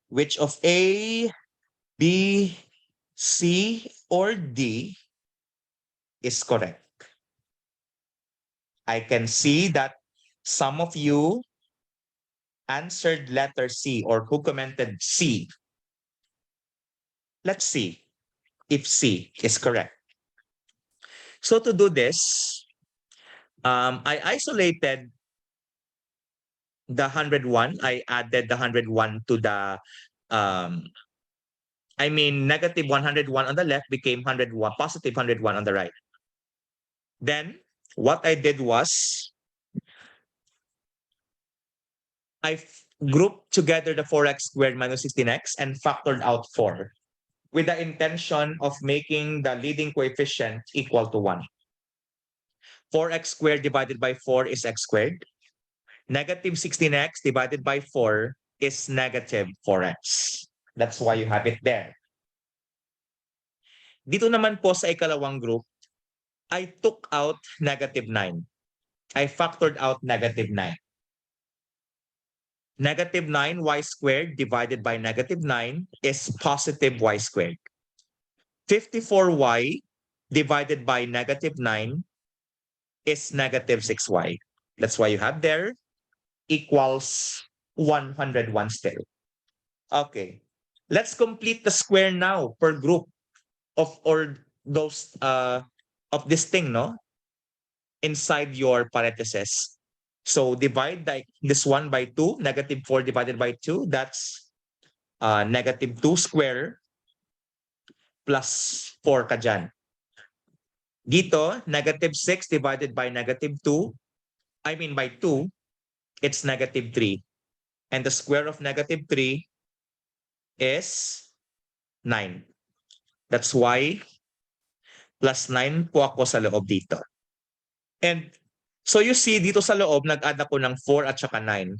Which of A, B, C, or D is correct? I can see that some of you answered letter C or who commented C. Let's see if C is correct. So to do this, I isolated the 101. I added the 101 to the, negative 101 on the left became 101, positive 101 on the right. Then what I did was I grouped together the 4x squared minus 16x and factored out 4 with the intention of making the leading coefficient equal to 1. 4x squared divided by 4 is x squared. Negative 16x divided by 4 is negative 4x. That's why you have it there. Dito naman po sa ikalawang group, I took out negative 9. I factored out negative 9. Negative 9y squared divided by negative 9 is positive y squared. 54y divided by negative 9 is negative 6y. That's why you have there equals 101 still. Okay, let's complete the square now per group of those of this thing, no? Inside your parentheses. So divide this one by 2, negative 4 divided by 2, that's negative 2 square plus 4 ka dyan. Dito, negative 6 divided by negative 2, by 2, it's negative 3. And the square of negative 3 is 9. That's why plus 9 po ako sa loob dito. And so you see, dito sa loob, nag-add ako ng 4 at saka 9.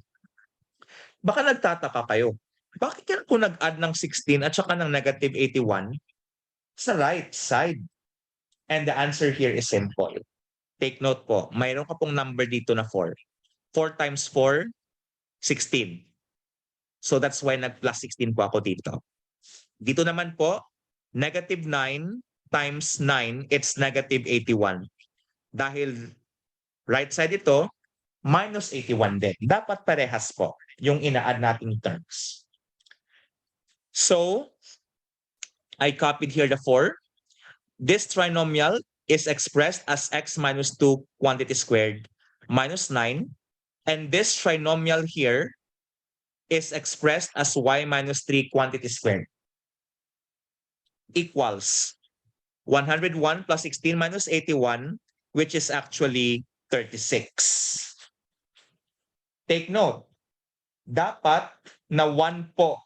Baka nagtataka kayo. Bakit ako nag-add ng 16 at saka ng negative 81 sa right side? And the answer here is simple. Take note po, mayroon ka pong number dito na 4. 4 times 4, 16. So that's why nag-plus 16 po ako dito. Dito naman po, negative 9 times 9, it's negative 81. Dahil right side ito, minus 81 din. Dapat parehas po yung ina-add nating terms. So, I copied here the 4. This trinomial is expressed as x minus 2 quantity squared minus 9. And this trinomial here is expressed as y minus 3 quantity squared equals 101 plus 16 minus 81, which is actually 36. Take note, dapat na 1 po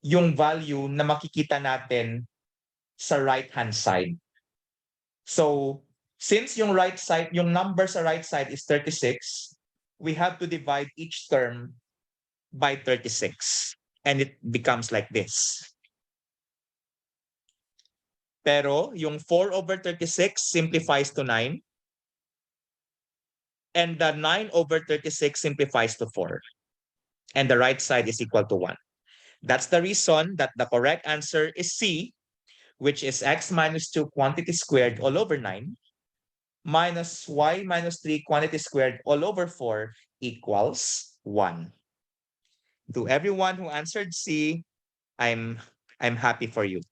yung value na makikita natin sa right-hand side. So, since yung right side, yung number sa right side is 36, we have to divide each term by 36. And it becomes like this. Pero yung 4 over 36 simplifies to 9. And the 9 over 36 simplifies to 4. And the right side is equal to 1. That's the reason that the correct answer is C, which is x minus 2 quantity squared all over 9 minus y minus 3 quantity squared all over 4 equals 1. To everyone who answered C, I'm happy for you.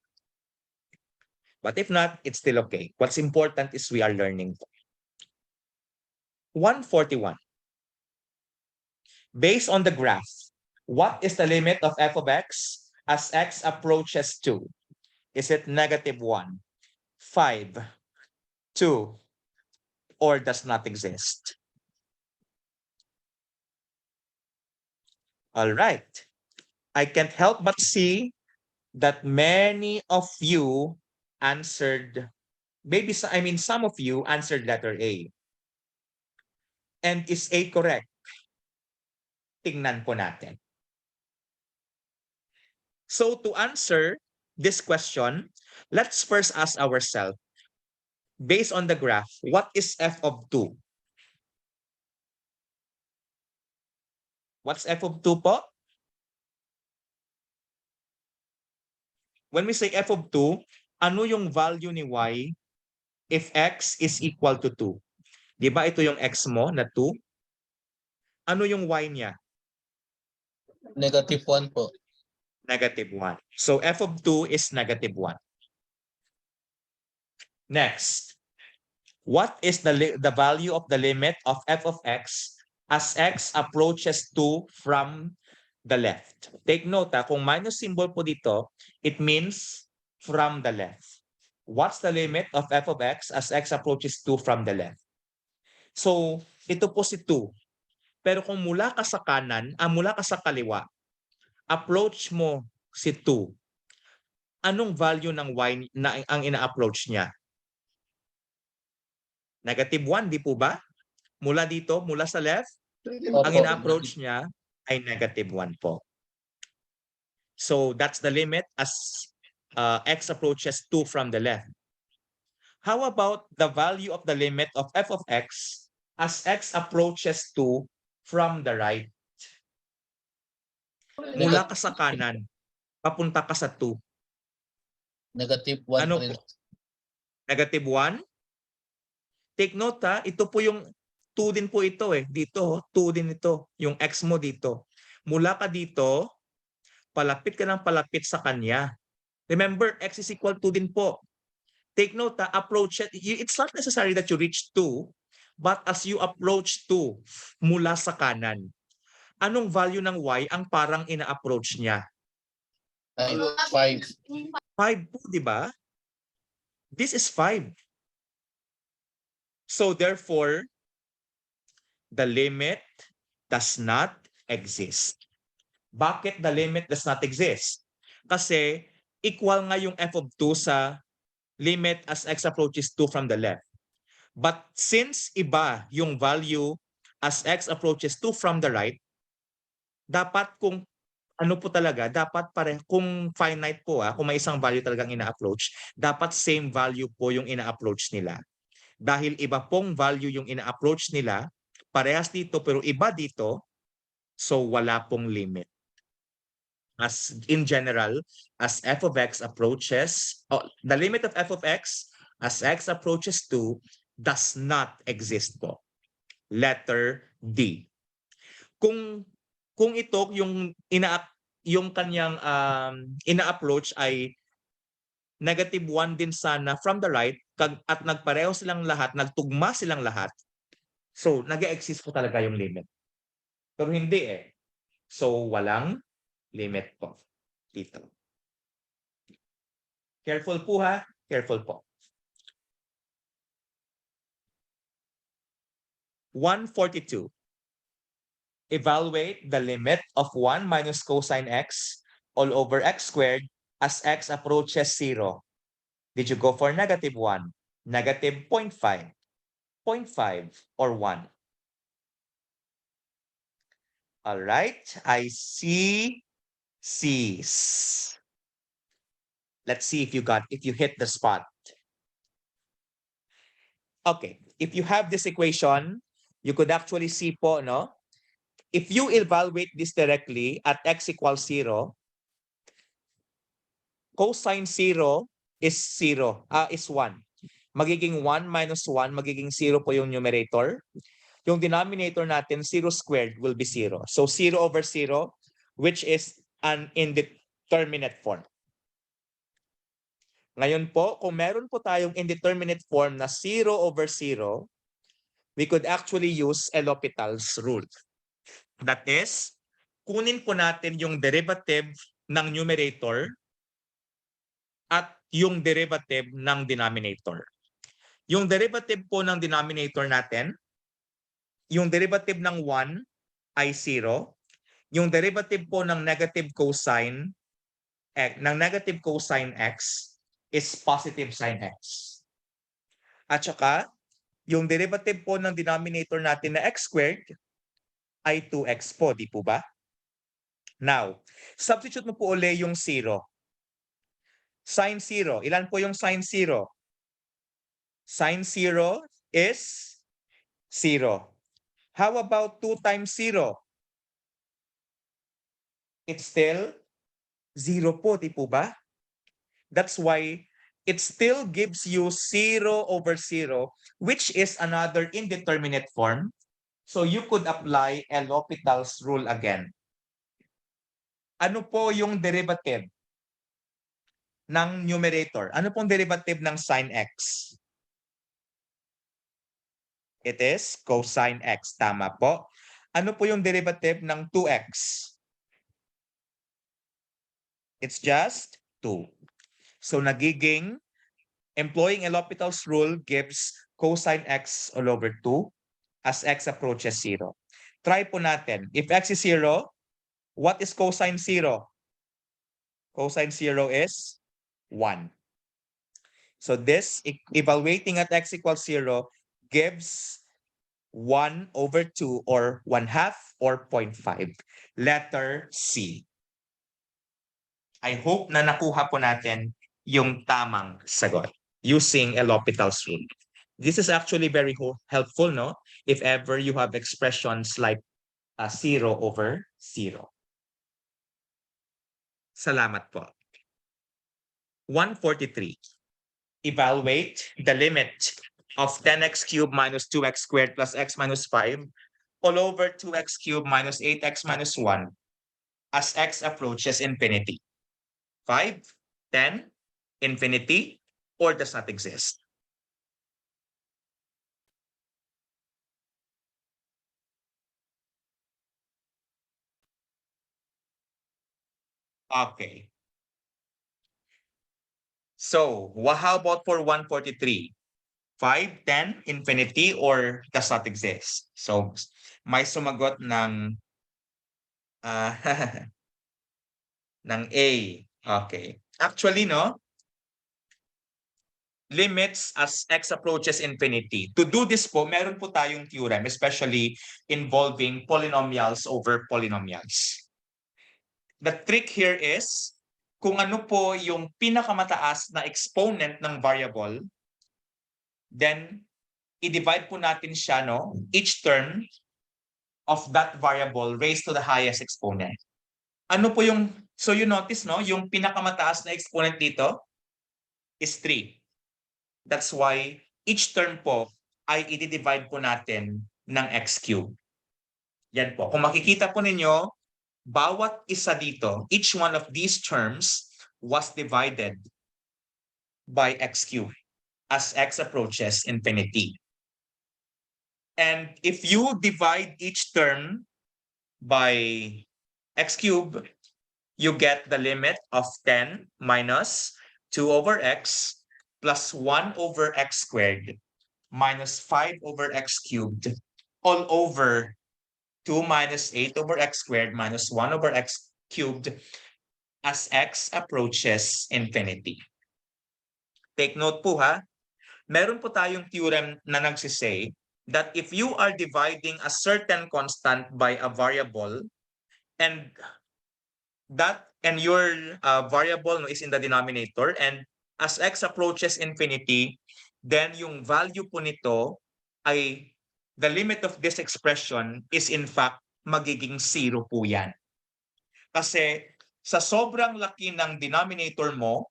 But if not, it's still okay. What's important is we are learning. 141. Based on the graph, what is the limit of f of x as x approaches 2? Is it negative 1, 5, 2, or does not exist? All right. I can't help but see that many of you answered, some of you answered letter A. And is A correct? Tingnan po natin. So to answer this question, let's first ask ourselves, based on the graph, what is f of 2? What's f of 2 po? When we say f of 2, ano yung value ni y if x is equal to 2? Di ba ito yung x mo na 2? Ano yung y niya? -1 po. -1. So f of 2 is -1. Next, what is the value of the limit of f of x as x approaches 2 from the left? Take note, kung minus symbol po dito, it means from the left. What's the limit of f of x as x approaches 2 from the left? So, ito po si 2. Pero kung mula ka sa kanan, mula ka sa kaliwa, approach mo si 2. Anong value ng y na ang ina-approach niya? -1, di po ba? Mula dito, mula sa left, ang Opo. ina-approach niya ay -1 po. So that's the limit as x approaches 2 from the left. How about the value of the limit of f of x as x approaches 2 from the right? Mula ka sa kanan, papunta ka sa 2. -1 Ano pa rin. po? -1? Take note, ito po yung 2 din po ito eh. Dito, 2 din ito. Yung x mo dito. Mula ka dito, palapit ka ng palapit sa kanya. Remember, x is equal to din po. Take note, approach it. It's not necessary that you reach 2, but as you approach 2 mula sa kanan, anong value ng y ang parang ina-approach niya? 5. 5 po, di ba? This is 5. So therefore, the limit does not exist. Bakit the limit does not exist? Kasi equal nga yung f of 2 sa limit as x approaches 2 from the left. But since iba yung value as x approaches 2 from the right, dapat kung ano po talaga, dapat kung finite po, kung may isang value talagang ina-approach, dapat same value po yung ina-approach nila. Dahil iba pong value yung ina-approach nila, parehas dito pero iba dito, so wala pong limit. As in general, as f of x approaches, the limit of f of x as x approaches 2 does not exist po. Letter D. Kung ito yung kanyang ina-approach ay -1 din sana from the right at nagpareho silang lahat, nagtugma silang lahat, so nag-exist po talaga yung limit. Pero hindi eh. So walang limit po dito. Careful po ha. Careful po. 142. Evaluate the limit of 1 minus cosine x all over x squared as x approaches 0. Did you go for -1, -0.5, 0.5, or 1? All right, I see C's. Let's see if you hit the spot. Okay, if you have this equation, you could actually see po, no? If you evaluate this directly at x equals 0, cosine 0 is 0, is 1. Magiging 1 minus 1, magiging 0 po yung numerator. Yung denominator natin, 0 squared will be 0. So 0 over 0, which is an indeterminate form. Ngayon po, kung meron po tayong indeterminate form na 0 over 0, we could actually use L'Hopital's rule. That is, kunin po natin yung derivative ng numerator at yung derivative ng denominator. Yung derivative po ng denominator natin, yung derivative ng 1 ay 0. Yung derivative po ng negative cosine x is positive sine x. At saka, yung derivative po ng denominator natin na x squared ay 2x po, di po ba? Now, substitute mo po uli yung 0. Sin 0. Ilan po yung sin 0? Sin 0 is 0. How about 2 times 0? It's still 0 po, di po ba? That's why it still gives you 0 over 0, which is another indeterminate form. So you could apply L'Hopital's rule again. Ano po yung derivative ng numerator? Ano pong derivative ng sin x? It is cosine x. Tama po. Ano po yung derivative ng 2x? It's just 2. So nagiging, employing L'Hopital's rule gives cosine x all over 2 as x approaches 0. Try po natin. If x is 0, what is cosine 0? Cosine 0 is 1. So this, evaluating at x equals 0, gives 1 over 2 or 1/2 or 0.5. Letter C. I hope na nakuha po natin yung tamang sagot using L'Hopital's rule. This is actually very helpful, no? If ever you have expressions like 0 over 0. Salamat po. 143. Evaluate the limit of 10x cubed minus 2x squared plus x minus 5 all over 2x cubed minus 8x minus 1 as x approaches infinity. 5, 10, infinity, or does not exist. Okay. So, how about for 143? 5, 10, infinity, or does not exist? So, may sumagot ng ng A. Okay. Actually, no? Limits as x approaches infinity. To do this po, meron po tayong theorem, especially involving polynomials over polynomials. The trick here is, kung ano po yung pinakamataas na exponent ng variable, then i-divide po natin siya, no? Each term of that variable raised to the highest exponent. Ano po yung, so you notice, no? Yung pinakamataas na exponent dito is 3. That's why each term po ay i-divide po natin ng x cubed. Yan po. Kung makikita po ninyo, bawat isa dito, each one of these terms was divided by x cubed as x approaches infinity. And if you divide each term by x cubed, you get the limit of 10 minus 2 over x plus 1 over x squared minus 5 over x cubed all over 2 minus 8 over x squared minus 1 over x cubed as x approaches infinity. Take note po ha, meron po tayong theorem na nagsisay that if you are dividing a certain constant by a variable and your variable is in the denominator, and as x approaches infinity, then yung value po nito ay the limit of this expression is in fact magiging 0 po yan. Kasi sa sobrang laki ng denominator mo,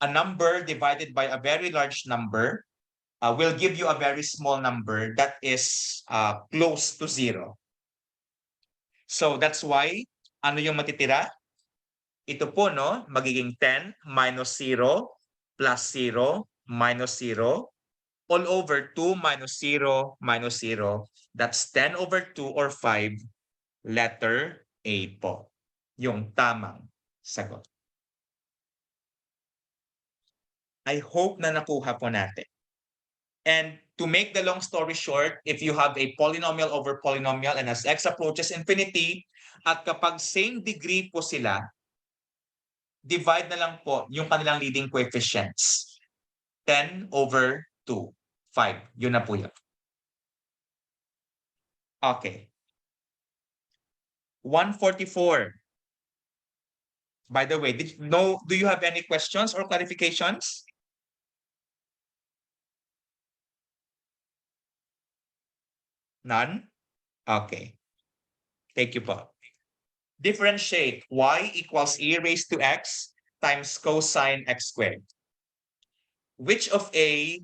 a number divided by a very large number will give you a very small number that is close to 0. So that's why, ano yung matitira? Ito po, no, magiging 10 minus 0 plus 0 minus 0 all over 2 minus 0 minus 0. That's 10 over 2 or 5, letter A po. Yung tamang sagot. I hope na nakuha po natin. And to make the long story short, if you have a polynomial over polynomial and as x approaches infinity, at kapag same degree po sila, divide na lang po yung kanilang leading coefficients. 10 over 2. 5. Yun na po yun. Okay. 144. By the way, do you have any questions or clarifications? None? Okay. Thank you po. Differentiate y equals e raised to x times cosine x squared. Which of A,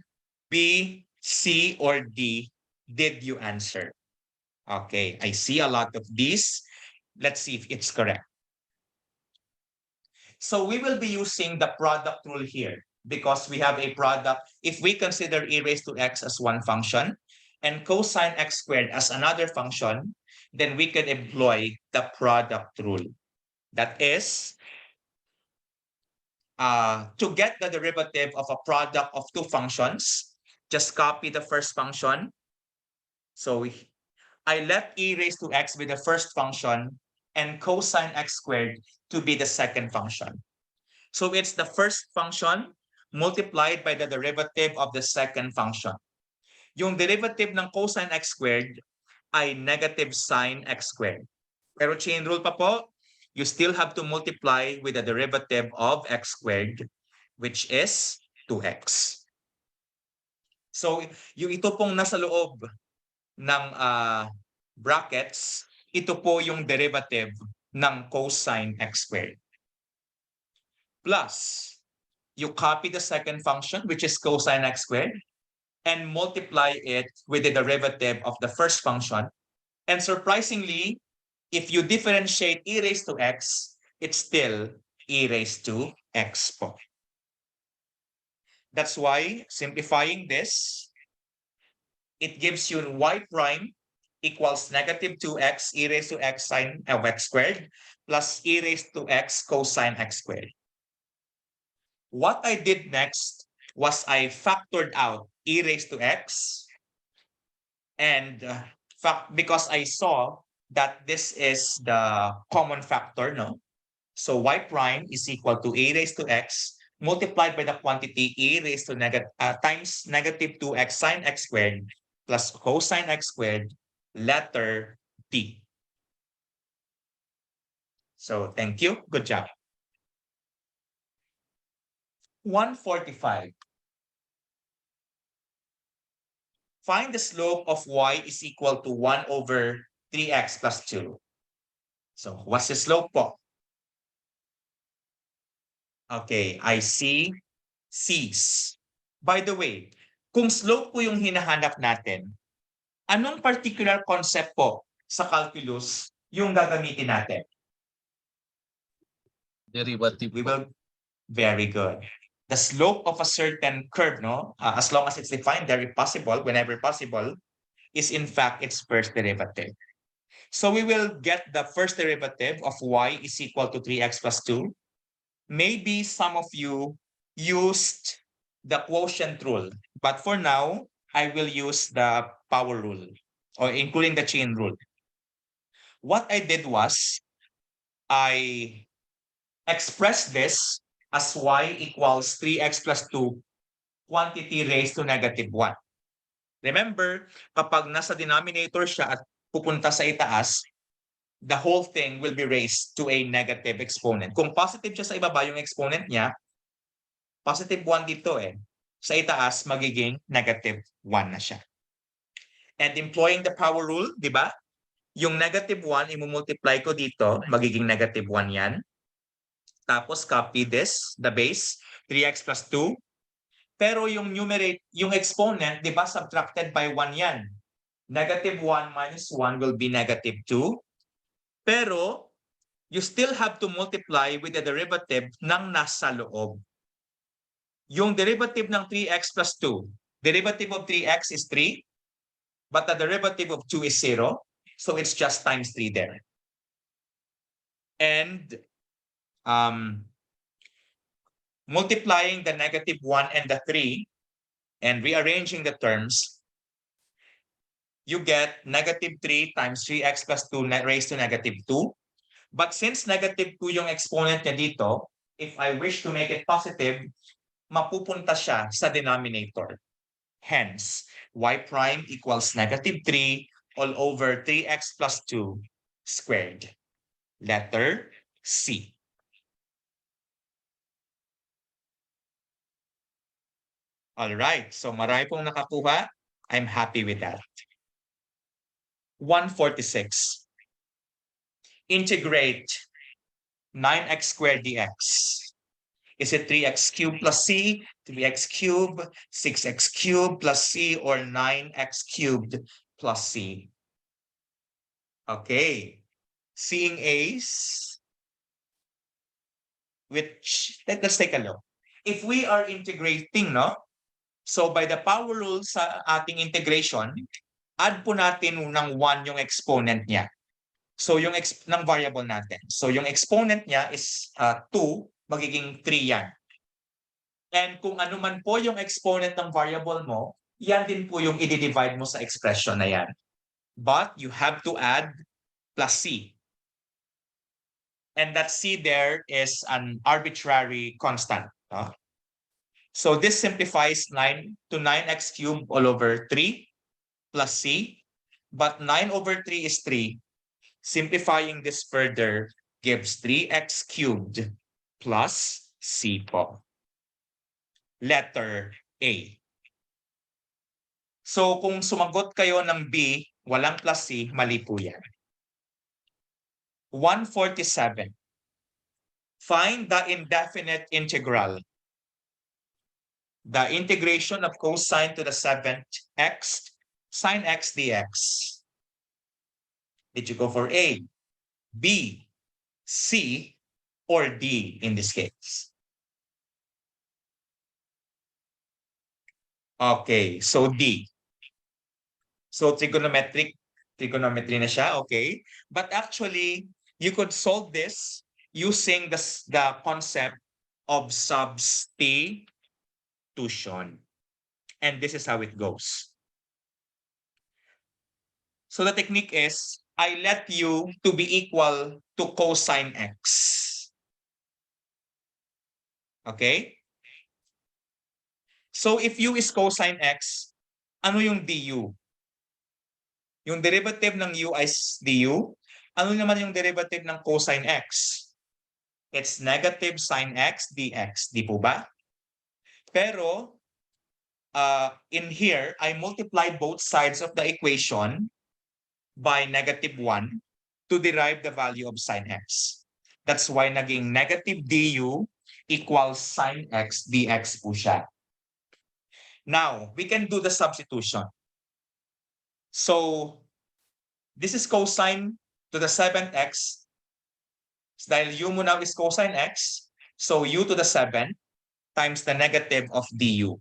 B, C, or D did you answer? Okay, I see a lot of these. Let's see if it's correct. So we will be using the product rule here because we have a product. If we consider e raised to x as one function and cosine x squared as another function, then we can employ the product rule. That is, to get the derivative of a product of two functions, just copy the first function. So I let e raised to x be the first function and cosine x squared to be the second function. So it's the first function multiplied by the derivative of the second function. Yung derivative ng cosine x squared ay negative sine x squared. Pero chain rule pa po, you still have to multiply with the derivative of x squared, which is 2x. So yung ito pong nasa loob ng brackets, ito po yung derivative ng cosine x squared. Plus, you copy the second function, which is cosine x squared, and multiply it with the derivative of the first function. And surprisingly, if you differentiate e raised to x, it's still e raised to x po. That's why, simplifying this, it gives you y prime equals negative 2x e raised to x sine of x squared plus e raised to x cosine x squared. What I did next was I factored out e raised to x, and because I saw that this is the common factor, no? So y prime is equal to e raised to x multiplied by the quantity e raised to times negative 2x sine x squared plus cosine x squared, letter D. So thank you. Good job. 145. Find the slope of y is equal to 1 over 3x plus 2. So what's the slope po? Okay, I see C's. By the way, kung slope po yung hinahanap natin, anong particular concept po sa calculus yung gagamitin natin? Derivative. We will, very good. The slope of a certain curve, no? As long as it's defined, very possible, whenever possible, is in fact its first derivative. So we will get the first derivative of y is equal to 3x plus 2. Maybe some of you used the quotient rule, but for now, I will use the power rule, or including the chain rule. What I did was, I expressed this as y equals 3x plus 2 quantity raised to negative 1. Remember, kapag nasa denominator siya at pupunta sa itaas, the whole thing will be raised to a negative exponent. Kung positive siya sa ibaba yung exponent niya, positive 1 dito eh. Sa itaas, magiging negative 1 na siya. And employing the power rule, di ba? Yung negative 1, imumultiply ko dito, magiging negative 1 yan. Tapos copy this, the base, 3x plus 2. Pero yung numerate, yung exponent, di ba, subtracted by 1 yan. Negative 1 minus 1 will be negative 2. Pero, you still have to multiply with the derivative ng nasa loob. Yung derivative ng 3x plus 2, derivative of 3x is 3, but the derivative of 2 is 0. So it's just times 3 there. And multiplying the negative 1 and the 3 and rearranging the terms, you get negative 3 times 3x plus 2 raised to negative 2. But since negative 2 yung exponent niya dito, if I wish to make it positive, mapupunta siya sa denominator. Hence, y prime equals -3 all over 3x plus 2 squared. Letter C. All right, so marami pong nakakuha. I'm happy with that. 146. Integrate 9x squared dx. Is it 3x cubed plus c, 3x cubed, 6x cubed plus c, or 9x cubed plus c? Okay. Seeing A's, which, let's take a look. If we are integrating, no? So by the power rule sa ating integration, add po natin ng 1 yung exponent niya. So yung ng variable natin. So yung exponent niya is 2, magiging 3 yan. And kung ano man po yung exponent ng variable mo, yan din po yung i-divide mo sa expression na yan. But you have to add plus c. And that c there is an arbitrary constant. So this simplifies 9 to 9x cubed all over 3 plus c. But 9 over 3 is 3. Simplifying this further gives 3x cubed plus c po. Letter A. So kung sumagot kayo ng B, walang plus C, mali po yan. 147. Find the indefinite integral. The integration of cosine to the 7th x sine x dx. Did you go for A, B, C, or D in this case? Okay, so D. So trigonometry na siya, okay? But actually, you could solve this using the concept of substitution. And this is how it goes. So the technique is, I let U to be equal to cosine x. Okay? So if U is cosine x, ano yung du? Yung derivative ng u is du. Ano naman yung derivative ng cosine x? It's negative sine x dx. Di po ba? Pero, in here, I multiply both sides of the equation by -1 to derive the value of sine x. That's why naging negative du equals sine x dx po siya. Now, we can do the substitution. So, this is cosine to the 7th x. Dahil u mo now is cosine x, so u to the 7 times the negative of du.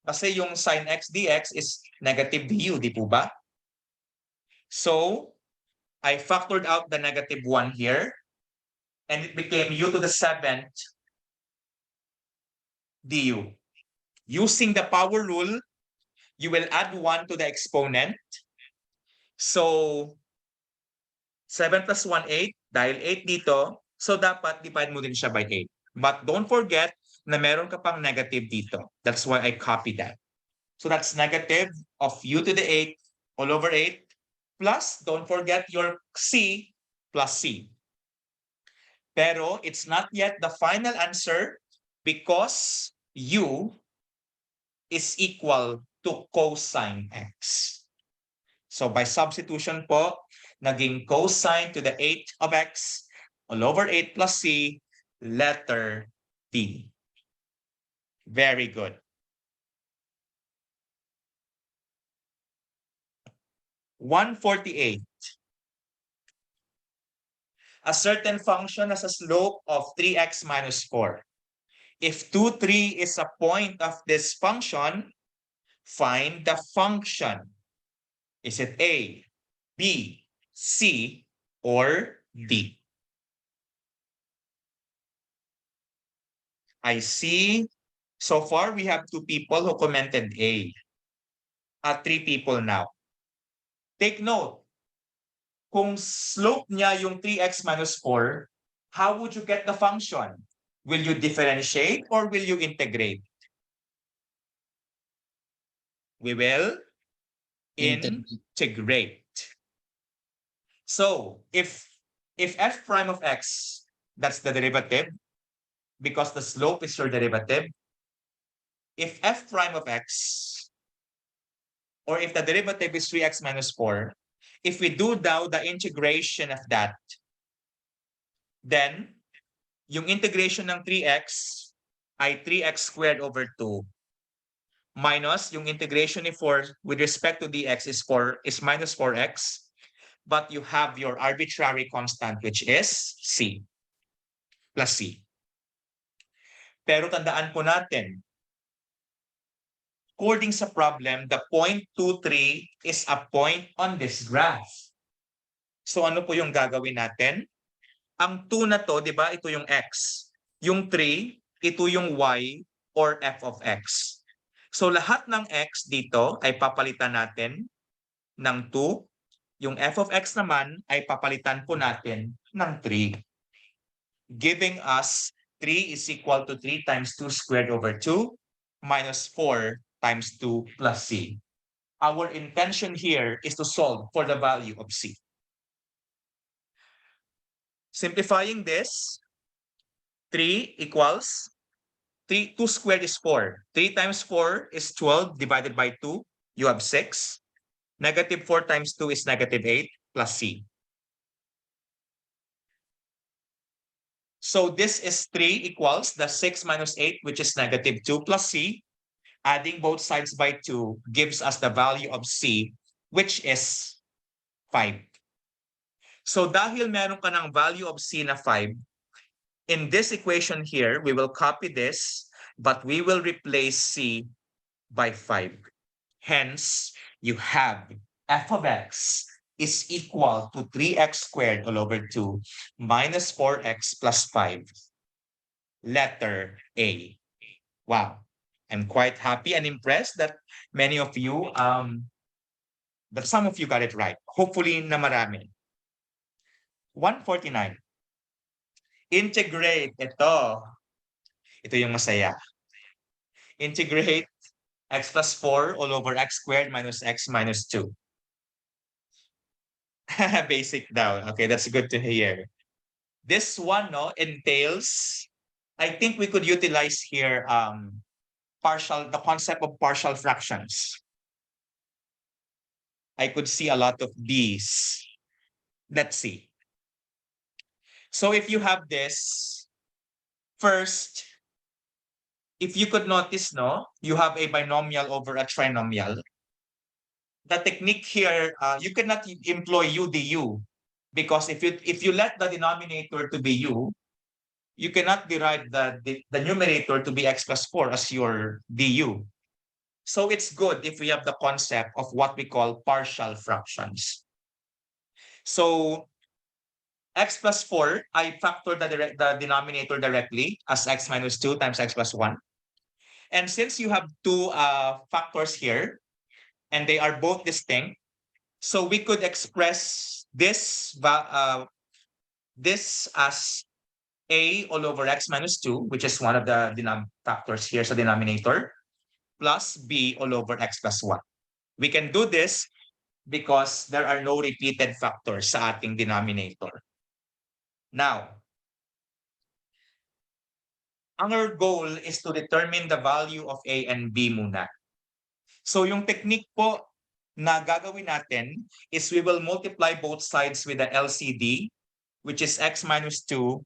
Kasi yung sine x dx is negative du, di po ba? So, I factored out the -1 here, and it became u to the 7th du. Using the power rule, you will add 1 to the exponent. So, 7 plus 1, 8. Dahil 8 dito, so dapat divide mo din siya by 8. But don't forget na meron ka pang negative dito. That's why I copied that. So that's negative of u to the 8 all over 8. Plus, don't forget your c plus c. Pero it's not yet the final answer because u is equal to cosine x. So by substitution po, naging cosine to the 8 of x all over 8 plus c, letter D. Very good. (148). A certain function has a slope of 3x minus 4. If 2, 3 is a point of this function, find the function. Is it A, B, C, or D? I see. So far, we have 2 people who commented A. 3 people now. Take note. Kung slope niya yung 3x minus 4, how would you get the function? Will you differentiate or will you integrate? We will Integrate. integrate. So if f prime of x, that's the derivative, because the slope is your derivative. If f prime of x, or if the derivative is 3x minus 4, if we do now the integration of that, then yung integration ng 3x ay 3x squared over 2 minus yung integration ni 4 with respect to dx is minus 4x, but you have your arbitrary constant which is c plus c. Pero tandaan po natin, according sa problem, the point 23 is a point on this graph. So ano po yung gagawin natin? Ang 2 na to, di ba, ito yung x. Yung 3, ito yung y or f of x. So lahat ng x dito ay papalitan natin ng 2. Yung f of x naman ay papalitan po natin ng 3. Giving us 3 is equal to 3 times 2 squared over 2 minus 4 times 2 plus c. Our intention here is to solve for the value of c. Simplifying this, 3 equals 2 squared is 4. 3 times 4 is 12 divided by 2. You have 6. Negative 4 times 2 is negative 8 plus c. So this is 3 equals the 6 minus 8, which is negative 2 plus c. Adding both sides by 2 gives us the value of c, which is 5. So dahil meron ka ng value of c na 5, in this equation here, we will copy this, but we will replace c by 5. Hence, you have f of x is equal to 3x squared all over 2 minus 4x plus 5. Letter A. Wow. I'm quite happy and impressed that many of you, that some of you got it right. Hopefully na marami. 149. Integrate ito. Ito yung masaya. Integrate x plus 4 all over x squared minus x minus 2. Basic daw. Okay, that's good to hear. This one entails, I think we could utilize here the concept of partial fractions. I could see a lot of these. Let's see. So if you have this, first, if you could notice, you have a binomial over a trinomial. The technique here, you cannot employ u du, because if you let the denominator to be u, you cannot derive the numerator to be x plus 4 as your du. So it's good if we have the concept of what we call partial fractions. So x plus 4, I factor the denominator directly as x minus 2 times x plus 1. And since you have two factors here, and they are both distinct, so we could express this as a all over x minus 2, which is one of the factors here sa denominator, plus b all over x plus 1. We can do this because there are no repeated factors sa ating denominator. Now, our goal is to determine the value of a and b muna. So yung technique po na gagawin natin is we will multiply both sides with the LCD, which is x minus 2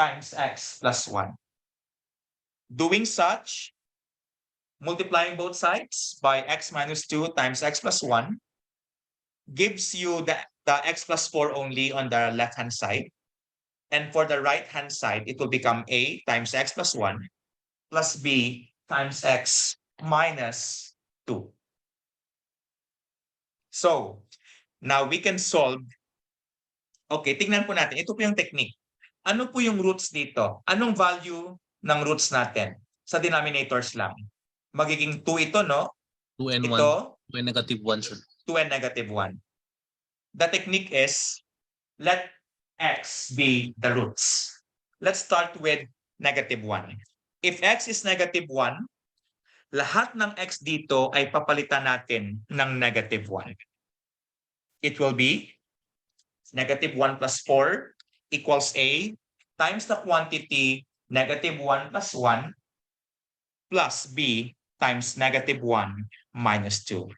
times x plus 1. Doing such, multiplying both sides by x minus 2 times x plus 1 gives you the x plus 4 only on the left-hand side. And for the right-hand side, it will become a times x plus 1 plus b times x minus 2. So, now we can solve. Okay, tingnan po natin. Ito po yung technique. Ano po yung roots dito? Anong value ng roots natin? Sa denominators lang. Magiging 2 ito, no? 2 and 1. Ito, 2 and negative 1, sir. 2 and negative 1. The technique is, let x be the roots. Let's start with negative 1. If x is negative 1, lahat ng x dito ay papalitan natin ng -1. It will be -1 plus 4 equals A times the quantity -1 plus 1 plus B times -1 minus 2.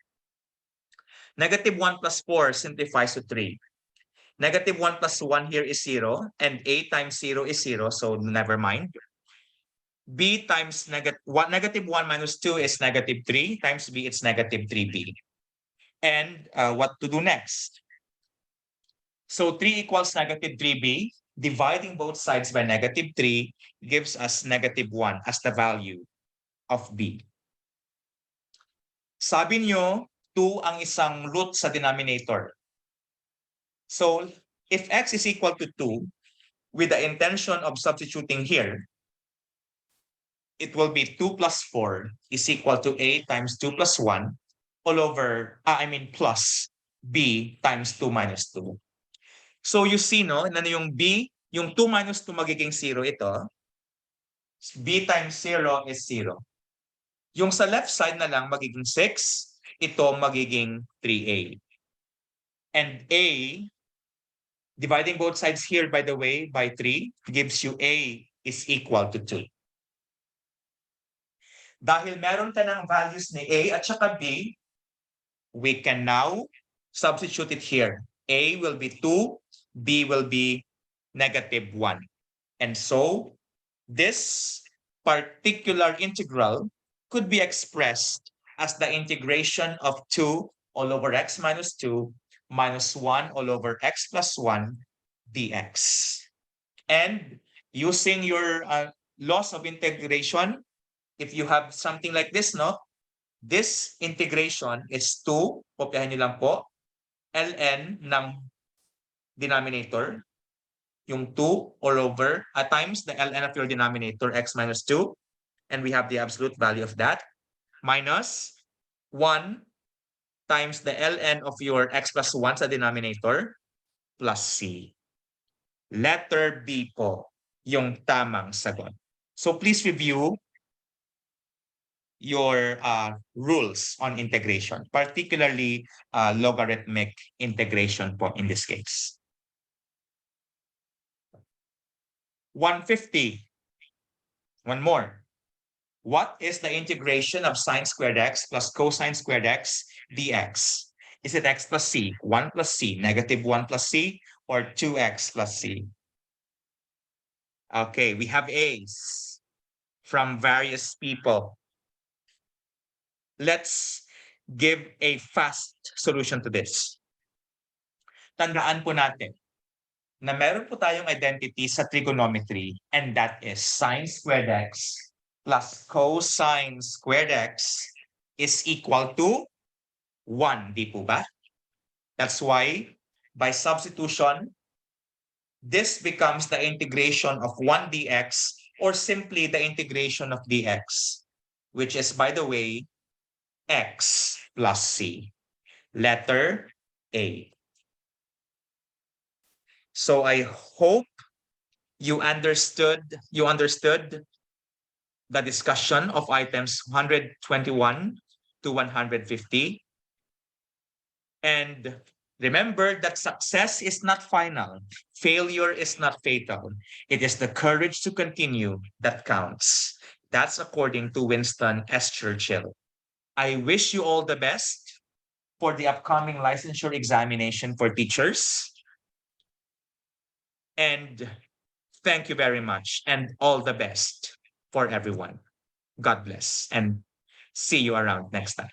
-1 plus 4 simplifies to 3. -1 plus 1 here is 0, and A times 0 is 0, so never mind. B times -1 minus 2 is -3, times B, it's -3B. And what to do next? So 3 equals -3B. Dividing both sides by -3 gives us -1 as the value of B. Sabi nyo, 2 ang isang root sa denominator. So if x is equal to 2, with the intention of substituting here, it will be 2 plus 4 is equal to A times 2 plus 1 all over, plus B times 2 minus 2. So you see, no, na yung B, yung 2 minus 2 magiging 0 ito. B times 0 is 0. Yung sa left side na lang magiging 6, ito magiging 3A. And A, dividing both sides here, by the way, by 3, gives you A is equal to 2. Dahil meron ka ng values ni A at saka B, we can now substitute it here. A will be 2, B will be -1. And so, this particular integral could be expressed as the integration of 2 all over x minus 2 minus 1 all over x plus 1 dx. And using your laws of integration, if you have something like this, no? This integration is 2, kopyahin nyo lang po, ln ng denominator, yung 2 all over, times the ln of your denominator, x minus 2, and we have the absolute value of that, minus 1 times the ln of your x plus 1 sa denominator, plus c. Letter B po yung tamang sagot. So please review your rules on integration, particularly logarithmic integration po in this case. 150. One more. What is the integration of sine squared x plus cosine squared x dx? Is it x plus c, 1 plus c, -1 plus c, or 2x plus c? Okay, we have A's from various people. Let's give a fast solution to this. Tandaan po natin na meron po tayong identity sa trigonometry, and that is sine squared x plus cosine squared x is equal to 1, di po ba? That's why, by substitution, this becomes the integration of 1 dx, or simply the integration of dx, which is, by the way, x plus c. Letter A. So I hope you understood the discussion of items 121 to 150. And remember that success is not final. Failure is not fatal. It is the courage to continue that counts. That's according to Winston S. Churchill. I wish you all the best for the upcoming licensure examination for teachers. And thank you very much, and all the best for everyone. God bless, and see you around next time.